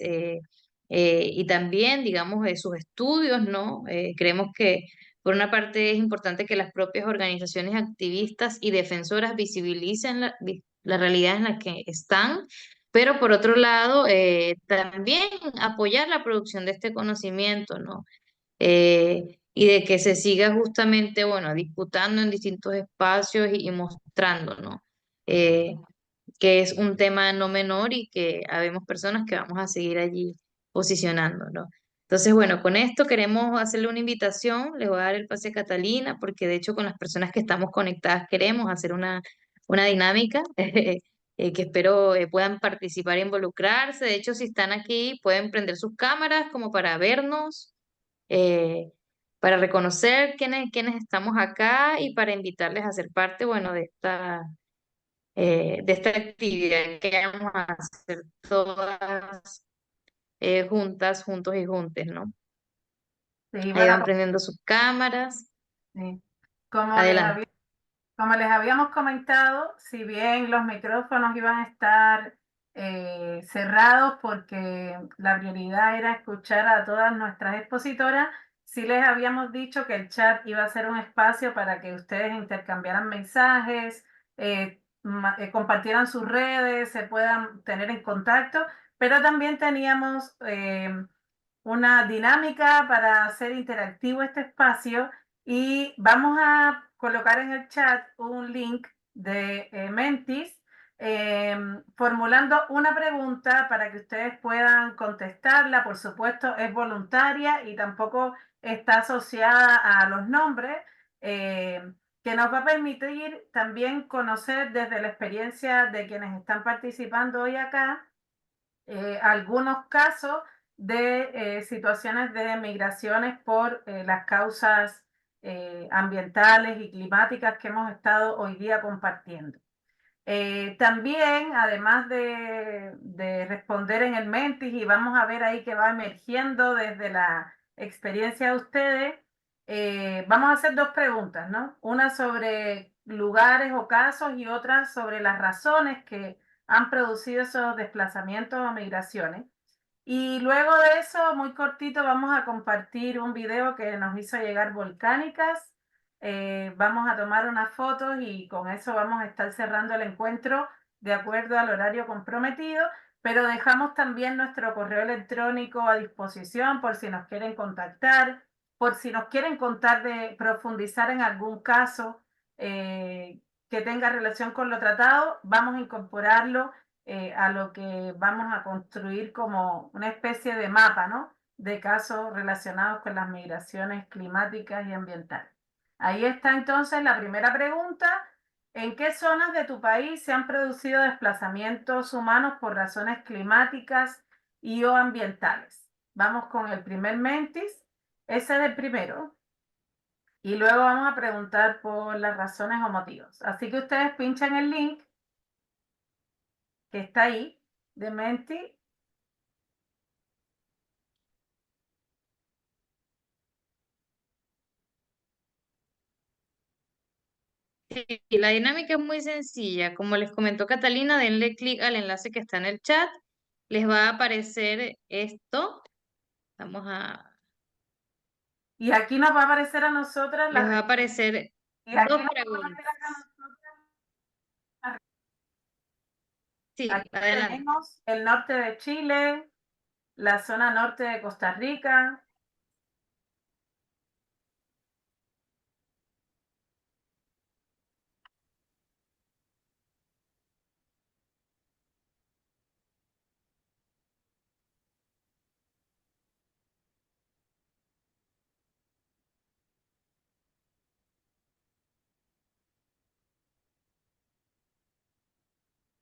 y también, digamos, sus estudios, ¿no? Creemos que, por una parte, es importante que las propias organizaciones activistas y defensoras visibilicen la realidad en la que están, pero por otro lado, también apoyar la producción de este conocimiento, ¿no? Y de que se siga justamente, bueno, disputando en distintos espacios y mostrando, ¿no? Eh, que es un tema no menor y que habemos personas que vamos a seguir allí posicionando, ¿no? Entonces, bueno, con esto queremos hacerle una invitación, le voy a dar el pase a Catalina, porque de hecho con las personas que estamos conectadas queremos hacer una dinámica que espero puedan participar e involucrarse. De hecho, si están aquí, pueden prender sus cámaras como para vernos eh, para reconocer quiénes estamos acá y para invitarles a ser parte, bueno, de esta actividad que vamos a hacer todas juntas, juntos y juntes, ¿no? Sí, Ahí bueno, van prendiendo sus cámaras. sí. Como les Adelante. había- Como les habíamos comentado, si bien los micrófonos iban a estar cerrados porque la prioridad era escuchar a todas nuestras expositoras, sí les habíamos dicho que el chat iba a ser un espacio para que ustedes intercambiaran mensajes, compartieran sus redes, se puedan tener en contacto, pero también teníamos una dinámica para hacer interactivo este espacio y vamos a colocar en el chat un link de Mentis formulando una pregunta para que ustedes puedan contestarla. Por supuesto, es voluntaria y tampoco está asociada a los nombres, que nos va a permitir también conocer desde la experiencia de quienes están participando hoy acá algunos casos de situaciones de migraciones por las causas ambientales y climáticas que hemos estado hoy día compartiendo. También, además de responder en el Mentis, y vamos a ver ahí que va emergiendo desde la experiencia de ustedes, vamos a hacer dos preguntas, ¿no? Una sobre lugares o casos y otra sobre las razones que han producido esos desplazamientos o migraciones. Y luego de eso, muy cortito, vamos a compartir un video que nos hizo llegar Volcánicas. Vamos a tomar unas fotos y con eso vamos a estar cerrando el encuentro de acuerdo al horario comprometido, pero dejamos también nuestro correo electrónico a disposición por si nos quieren contactar, por si nos quieren contar de profundizar en algún caso que tenga relación con lo tratado, vamos a incorporarlo a lo que vamos a construir como una especie de mapa, ¿no? De casos relacionados con las migraciones climáticas y ambientales. Ahí está entonces la primera pregunta. ¿En qué zonas de tu país se han producido desplazamientos humanos por razones climáticas y o ambientales? Vamos con el primer Mentis. Ese es el primero. Y luego vamos a preguntar por las razones o motivos. Así que ustedes pinchan el link que está ahí de Menti. Sí, la dinámica es muy sencilla. Como les comentó Catalina, denle clic al enlace que está en el chat. Les va a aparecer esto. Vamos a... Y aquí nos va a aparecer a nosotras Les la... va a aparecer Y aquí dos nos va a preguntas. aparecer a nosotras. Sí, Aquí adelante. tenemos el norte de Chile, la zona norte de Costa Rica.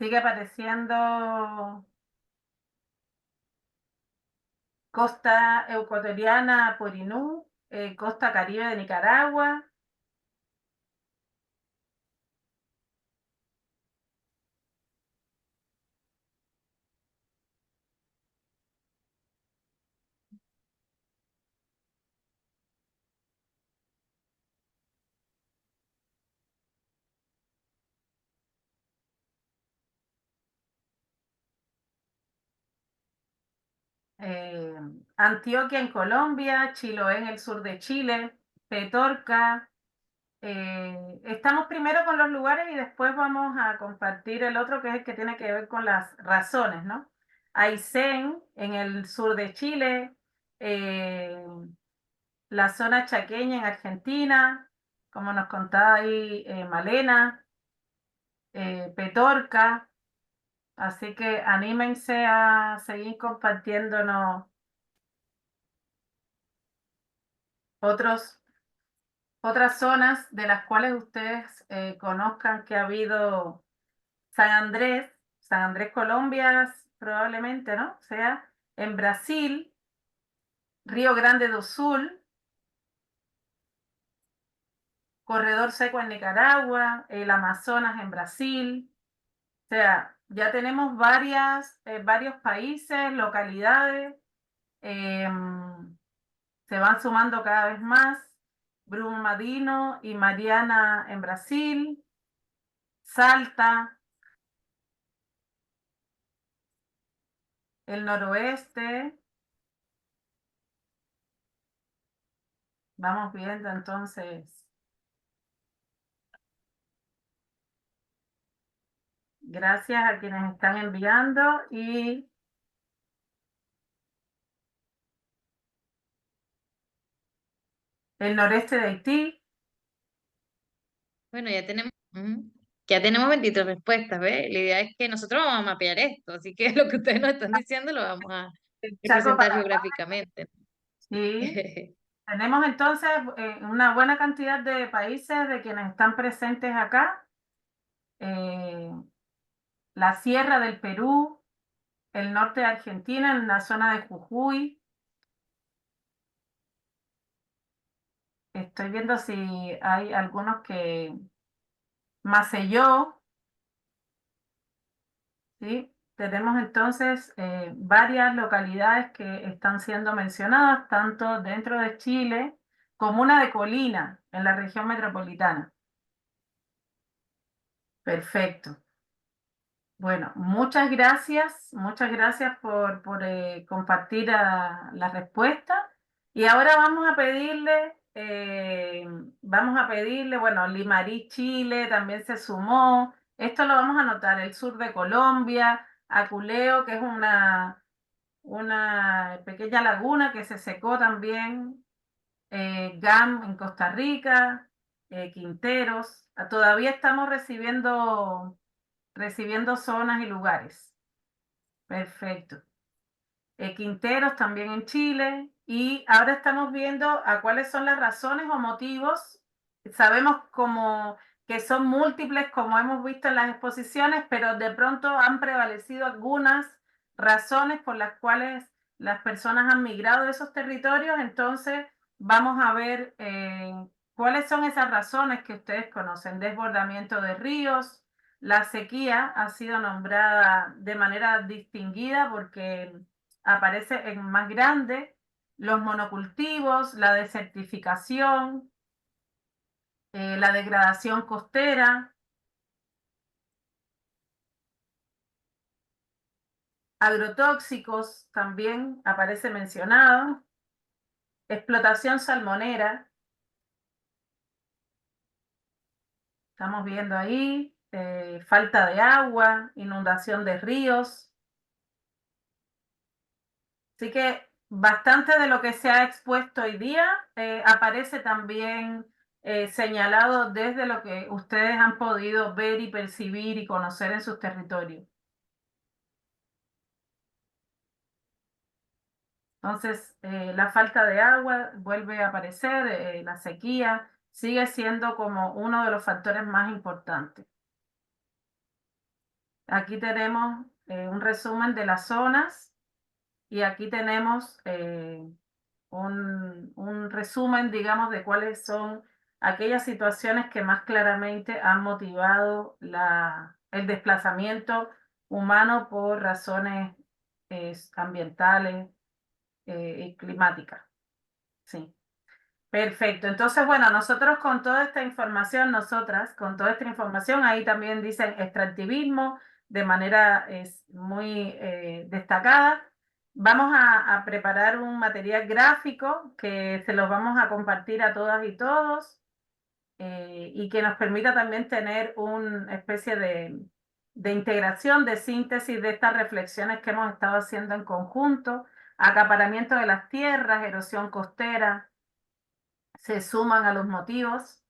Sigue apareciendo costa ecuatoriana, Purinú, costa caribe de Nicaragua. Antioquia en Colombia, Chiloé en el sur de Chile, Petorca. Estamos primero con los lugares y después vamos a compartir el otro que es el que tiene que ver con las razones, ¿no? Aysén en el sur de Chile, la zona chaqueña en Argentina, como nos contaba ahí Malena, Petorca. Así que anímense a seguir compartiéndonos otras zonas de las cuales ustedes conozcan que ha habido San Andrés, Colombia, probablemente, ¿no? O sea, en Brasil, Río Grande do Sul, Corredor Seco en Nicaragua, el Amazonas en Brasil. O sea, ya tenemos varios países, localidades, se van sumando cada vez más. Brumadinho y Mariana en Brasil, Salta, el noroeste, Vamos viendo entonces. Gracias a quienes están enviando y el noreste de Haití. Bueno, ya tenemos 23 respuestas, ¿ves? La idea es que nosotros vamos a mapear esto, así que lo que ustedes nos están diciendo lo vamos a El Chaco representar Paraguay. geográficamente. Sí. Tenemos entonces una buena cantidad de países de quienes están presentes acá. La Sierra del Perú, el norte de Argentina, en la zona de Jujuy. Estoy viendo si hay algunos que... Maceió, ¿sí? Tenemos entonces varias localidades que están siendo mencionadas, tanto dentro de Chile como una de Colina, en la región metropolitana. Perfecto. Bueno, muchas gracias por compartir la respuesta. Y ahora vamos a pedirle, bueno, Limarí, Chile, también se sumó. Esto lo vamos a anotar, el sur de Colombia, Aculeo, que es una pequeña laguna que se secó también, GAM en Costa Rica, Quinteros. Todavía estamos recibiendo zonas y lugares. Perfecto. Quinteros también en Chile. Y ahora estamos viendo a cuáles son las razones o motivos. Sabemos que son múltiples, como hemos visto en las exposiciones, pero de pronto han prevalecido algunas razones por las cuales las personas han migrado de esos territorios. Entonces, vamos a ver cuáles son esas razones que ustedes conocen. Desbordamiento de ríos. La sequía ha sido nombrada de manera distinguida porque aparece en más grande, los monocultivos, la desertificación, la degradación costera, agrotóxicos también aparece mencionado, explotación salmonera, estamos viendo ahí, falta de agua, inundación de ríos. Así que bastante de lo que se ha expuesto hoy día aparece también señalado desde lo que ustedes han podido ver y percibir y conocer en sus territorios. Entonces, la falta de agua vuelve a aparecer, la sequía sigue siendo como uno de los factores más importantes. Aquí tenemos un resumen de las zonas y aquí tenemos un resumen, digamos, de cuáles son aquellas situaciones que más claramente han motivado el desplazamiento humano por razones ambientales y climáticas. Sí. Perfecto. Entonces, bueno, nosotras con toda esta información, ahí también dicen extractivismo de manera muy destacada. Vamos a preparar un material gráfico que se los vamos a compartir a todas y todos y que nos permita también tener una especie de integración, de síntesis de estas reflexiones que hemos estado haciendo en conjunto. Acaparamiento de las tierras, erosión costera, se suman a los motivos,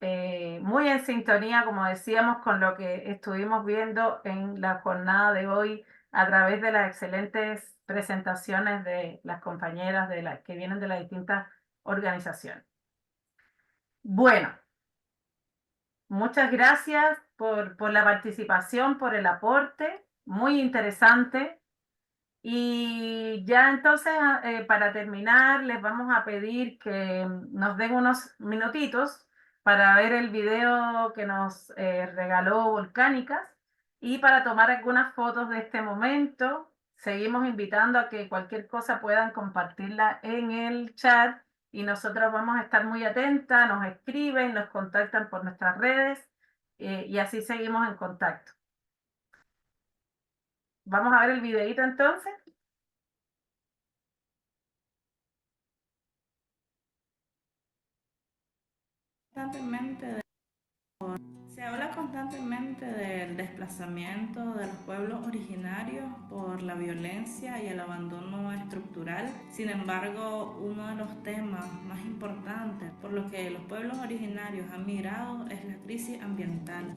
muy en sintonía, como decíamos, con lo que estuvimos viendo en la jornada de hoy a través de las excelentes presentaciones de las compañeras que vienen de las distintas organizaciones. Bueno, muchas gracias por la participación, por el aporte, muy interesante. Y ya entonces, para terminar, les vamos a pedir que nos den unos minutitos para ver el video que nos regaló Volcánicas y para tomar algunas fotos de este momento. Seguimos invitando a que cualquier cosa puedan compartirla en el chat y nosotros vamos a estar muy atentas, nos escriben, nos contactan por nuestras redes y así seguimos en contacto. Vamos a ver el videito entonces. Se habla constantemente del desplazamiento de los pueblos originarios por la violencia y el abandono estructural. Sin embargo, uno de los temas más importantes por los que los pueblos originarios han migrado es la crisis ambiental.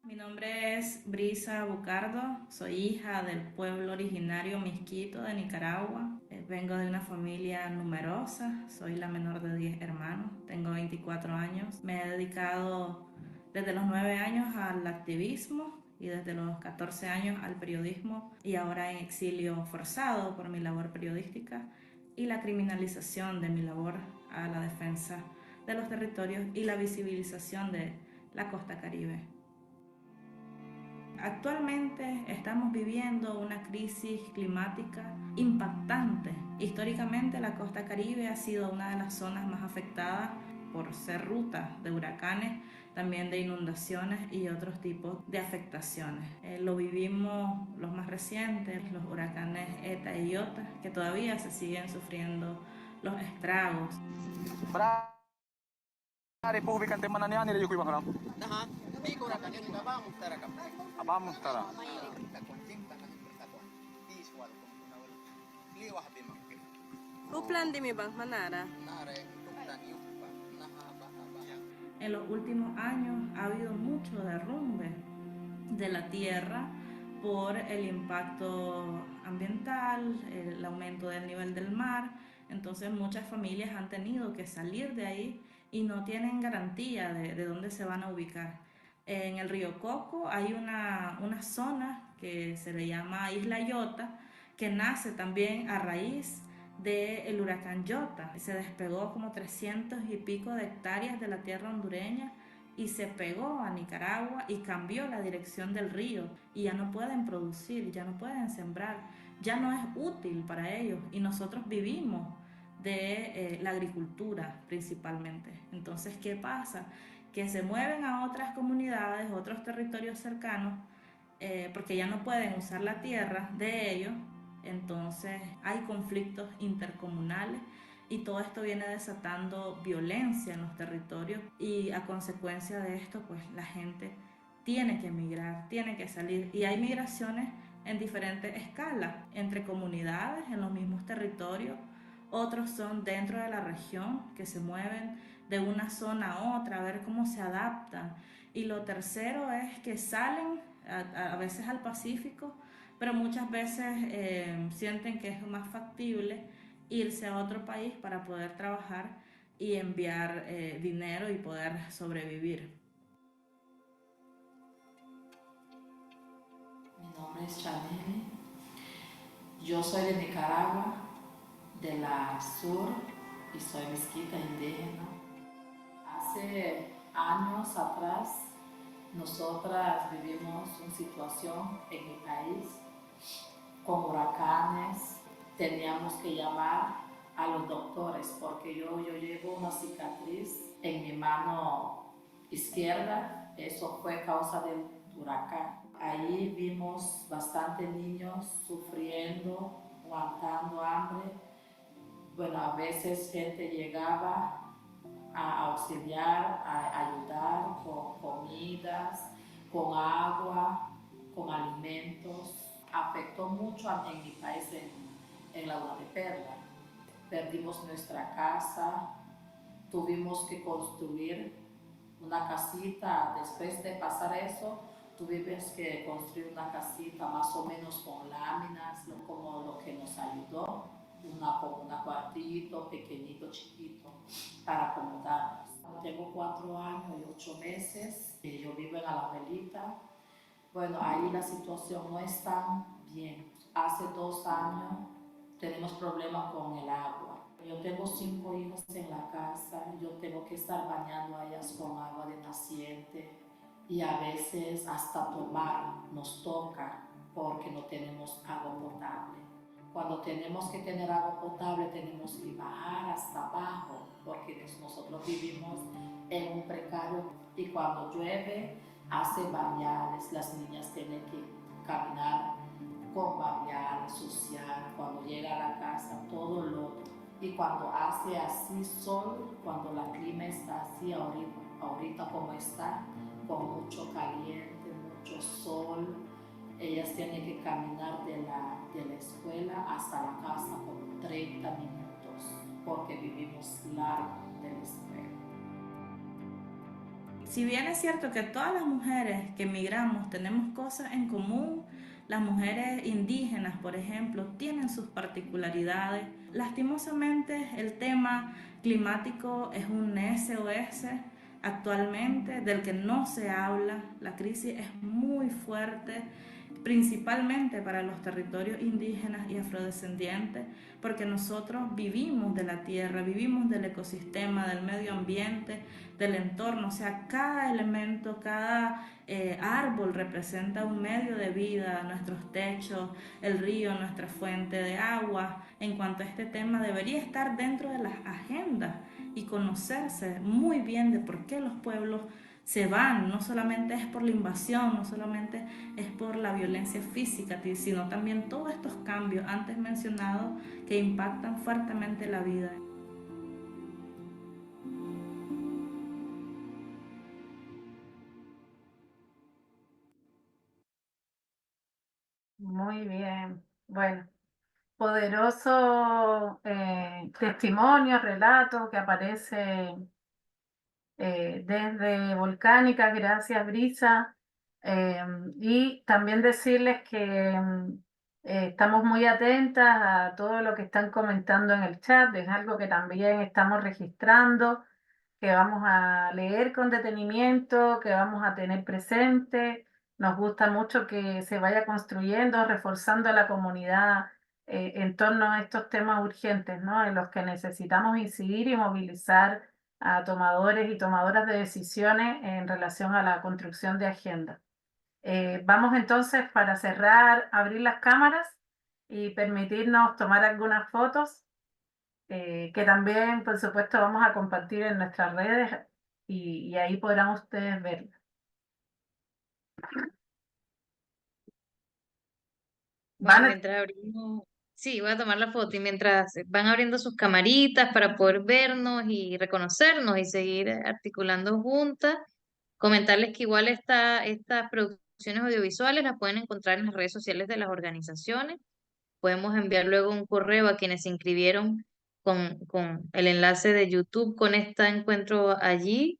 Mi nombre es Brisa Bucardo, soy hija del pueblo originario Misquito de Nicaragua. Vengo de una familia numerosa, soy la menor de 10 hermanos, tengo 24 años. Me he dedicado desde los 9 años al activismo y desde los 14 años al periodismo, y ahora en exilio forzado por mi labor periodística y la criminalización de mi labor a la defensa de los territorios y la visibilización de la costa caribe. Actualmente estamos viviendo una crisis climática impactante. Históricamente la costa caribe ha sido una de las zonas más afectadas por ser ruta de huracanes, también de inundaciones y otros tipos de afectaciones. Lo vivimos los más recientes, los huracanes Eta y Iota, que todavía se siguen sufriendo los estragos. En los últimos años ha habido mucho derrumbe de la tierra por el impacto ambiental, el aumento del nivel del mar. Entonces muchas familias han tenido que salir de ahí y no tienen garantía de dónde se van a ubicar. En el río Coco hay una zona que se le llama Isla Iota, que nace también a raíz del huracán Iota. Se despegó como 300 y pico de hectáreas de la tierra hondureña y se pegó a Nicaragua y cambió la dirección del río, y ya no pueden producir, ya no pueden sembrar, ya no es útil para ellos, y nosotros vivimos de la agricultura principalmente. Entonces, ¿qué pasa? Que se mueven a otras comunidades, otros territorios cercanos, porque ya no pueden usar la tierra de ellos. Entonces hay conflictos intercomunales y todo esto viene desatando violencia en los territorios, y a consecuencia de esto pues la gente tiene que emigrar, tiene que salir, y hay migraciones en diferentes escalas, entre comunidades en los mismos territorios, otros son dentro de la región que se mueven de una zona a otra a ver cómo se adaptan, y lo tercero es que salen a veces al Pacífico, pero muchas veces sienten que es más factible irse a otro país para poder trabajar y enviar dinero y poder sobrevivir. Mi nombre es Chaneli, yo soy de Nicaragua, de la sur, y soy misquita indígena. Hace años atrás, nosotras vivimos una situación en mi país con huracanes. Teníamos que llamar a los doctores porque yo llevo una cicatriz en mi mano izquierda. Eso fue causa del huracán. Ahí vimos bastantes niños sufriendo, aguantando hambre. Bueno, a veces gente llegaba a auxiliar, a ayudar con comidas, con agua, con alimentos. Afectó mucho en mi país, en Laguna de Perla. Perdimos nuestra casa, tuvimos que construir una casita. Después de pasar eso, tuvimos que construir una casita más o menos con láminas, como lo que nos ayudó, un cuartito pequeñito, chiquito, para acomodarnos. Tengo 4 años y 8 meses, y yo vivo en Alajuelita. Bueno, ahí la situación no es tan bien. Hace 2 años tenemos problemas con el agua. Yo tengo 5 hijos en la casa, yo tengo que estar bañando a ellas con agua de naciente, y a veces hasta tomar nos toca porque no tenemos agua potable. Cuando tenemos que tener agua potable tenemos que bajar hasta abajo porque nosotros vivimos en un precario, y cuando llueve hace bañales, las niñas tienen que caminar con babiar, social, cuando llega a la casa, todo lo otro. Y cuando hace así sol, cuando la clima está así ahorita como está, con mucho caliente, mucho sol, ellas tienen que caminar de la escuela hasta la casa como 30 minutos, porque vivimos largo de la escuela. Si bien es cierto que todas las mujeres que emigramos tenemos cosas en común, las mujeres indígenas, por ejemplo, tienen sus particularidades. Lastimosamente, el tema climático es un SOS actualmente del que no se habla. La crisis es muy fuerte, principalmente para los territorios indígenas y afrodescendientes, porque nosotros vivimos de la tierra, vivimos del ecosistema, del medio ambiente, del entorno. O sea, cada elemento, cada árbol representa un medio de vida, nuestros techos, el río, nuestra fuente de agua. En cuanto a este tema, debería estar dentro de las agendas y conocerse muy bien de por qué los pueblos se van. No solamente es por la invasión, no solamente es por la violencia física, sino también todos estos cambios antes mencionados que impactan fuertemente la vida. Muy bien. Bueno, poderoso testimonio, relato que aparece desde Volcánica. Gracias, Brisa. Y también decirles que estamos muy atentas a todo lo que están comentando en el chat. Es algo que también estamos registrando, que vamos a leer con detenimiento, que vamos a tener presente. Nos gusta mucho que se vaya construyendo, reforzando a la comunidad en torno a estos temas urgentes, ¿no? En los que necesitamos incidir y movilizar a tomadores y tomadoras de decisiones en relación a la construcción de agenda. Vamos entonces, para cerrar, abrir las cámaras y permitirnos tomar algunas fotos que también, por supuesto, vamos a compartir en nuestras redes y ahí podrán ustedes verlas. Bueno, mientras abrimos, sí, voy a tomar la foto y mientras van abriendo sus camaritas para poder vernos y reconocernos y seguir articulando juntas, comentarles que igual estas producciones audiovisuales las pueden encontrar en las redes sociales de las organizaciones. Podemos enviar luego un correo a quienes se inscribieron con el enlace de YouTube con este encuentro allí,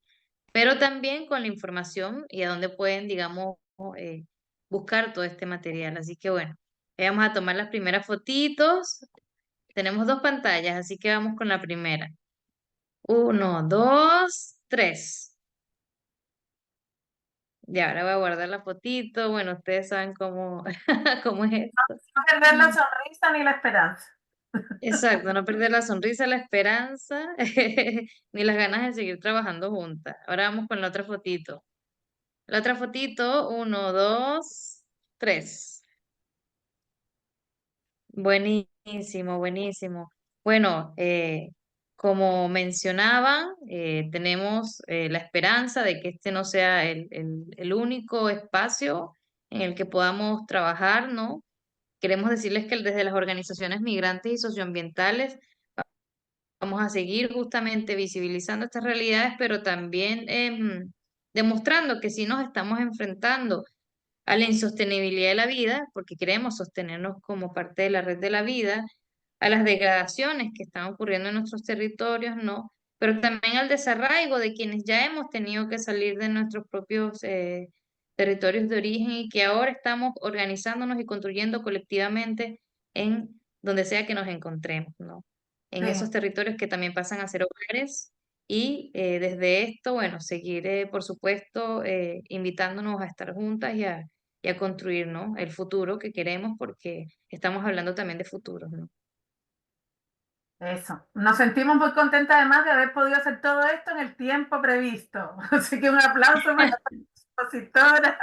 pero también con la información y a dónde pueden, digamos, buscar todo este material. Así que bueno, vamos a tomar las primeras fotitos. Tenemos dos pantallas, así que vamos con la primera. 1, 2, 3. Y ahora voy a guardar la fotito. Bueno, ustedes saben cómo, cómo es esto. No perder la sonrisa ni la esperanza. Exacto, no perder la sonrisa, la esperanza, ni las ganas de seguir trabajando juntas. Ahora vamos con la otra fotito. La otra fotito, 1, 2, 3. Buenísimo, buenísimo. Bueno, como mencionaban, tenemos la esperanza de que este no sea el único espacio en el que podamos trabajar, ¿no? Queremos decirles que desde las organizaciones migrantes y socioambientales vamos a seguir justamente visibilizando estas realidades, pero también demostrando que sí nos estamos enfrentando a la insostenibilidad de la vida, porque queremos sostenernos como parte de la red de la vida, a las degradaciones que están ocurriendo en nuestros territorios, ¿no? Pero también al desarraigo de quienes ya hemos tenido que salir de nuestros propios territorios de origen y que ahora estamos organizándonos y construyendo colectivamente en donde sea que nos encontremos, ¿no? En esos territorios que también pasan a ser hogares y desde esto, bueno, seguir, por supuesto, invitándonos a estar juntas y a construir, ¿no? El futuro que queremos porque estamos hablando también de futuros, ¿no? Eso. Nos sentimos muy contentas además de haber podido hacer todo esto en el tiempo previsto. Así que un aplauso para la expositora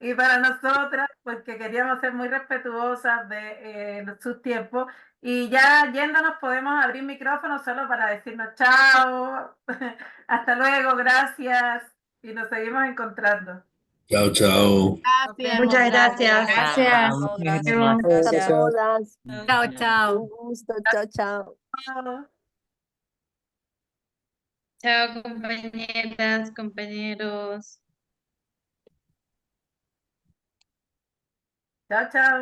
y para nosotras, porque queríamos ser muy respetuosas de sus tiempos. Y ya yéndonos podemos abrir micrófonos solo para decirnos chao, hasta luego, gracias y nos seguimos encontrando. Chao, chao. Gracias. Muchas gracias. Gracias. Gracias a todas. Chao, chao. Un gusto. Chao, chao. Chao, compañeras, compañeros. Chao, chao.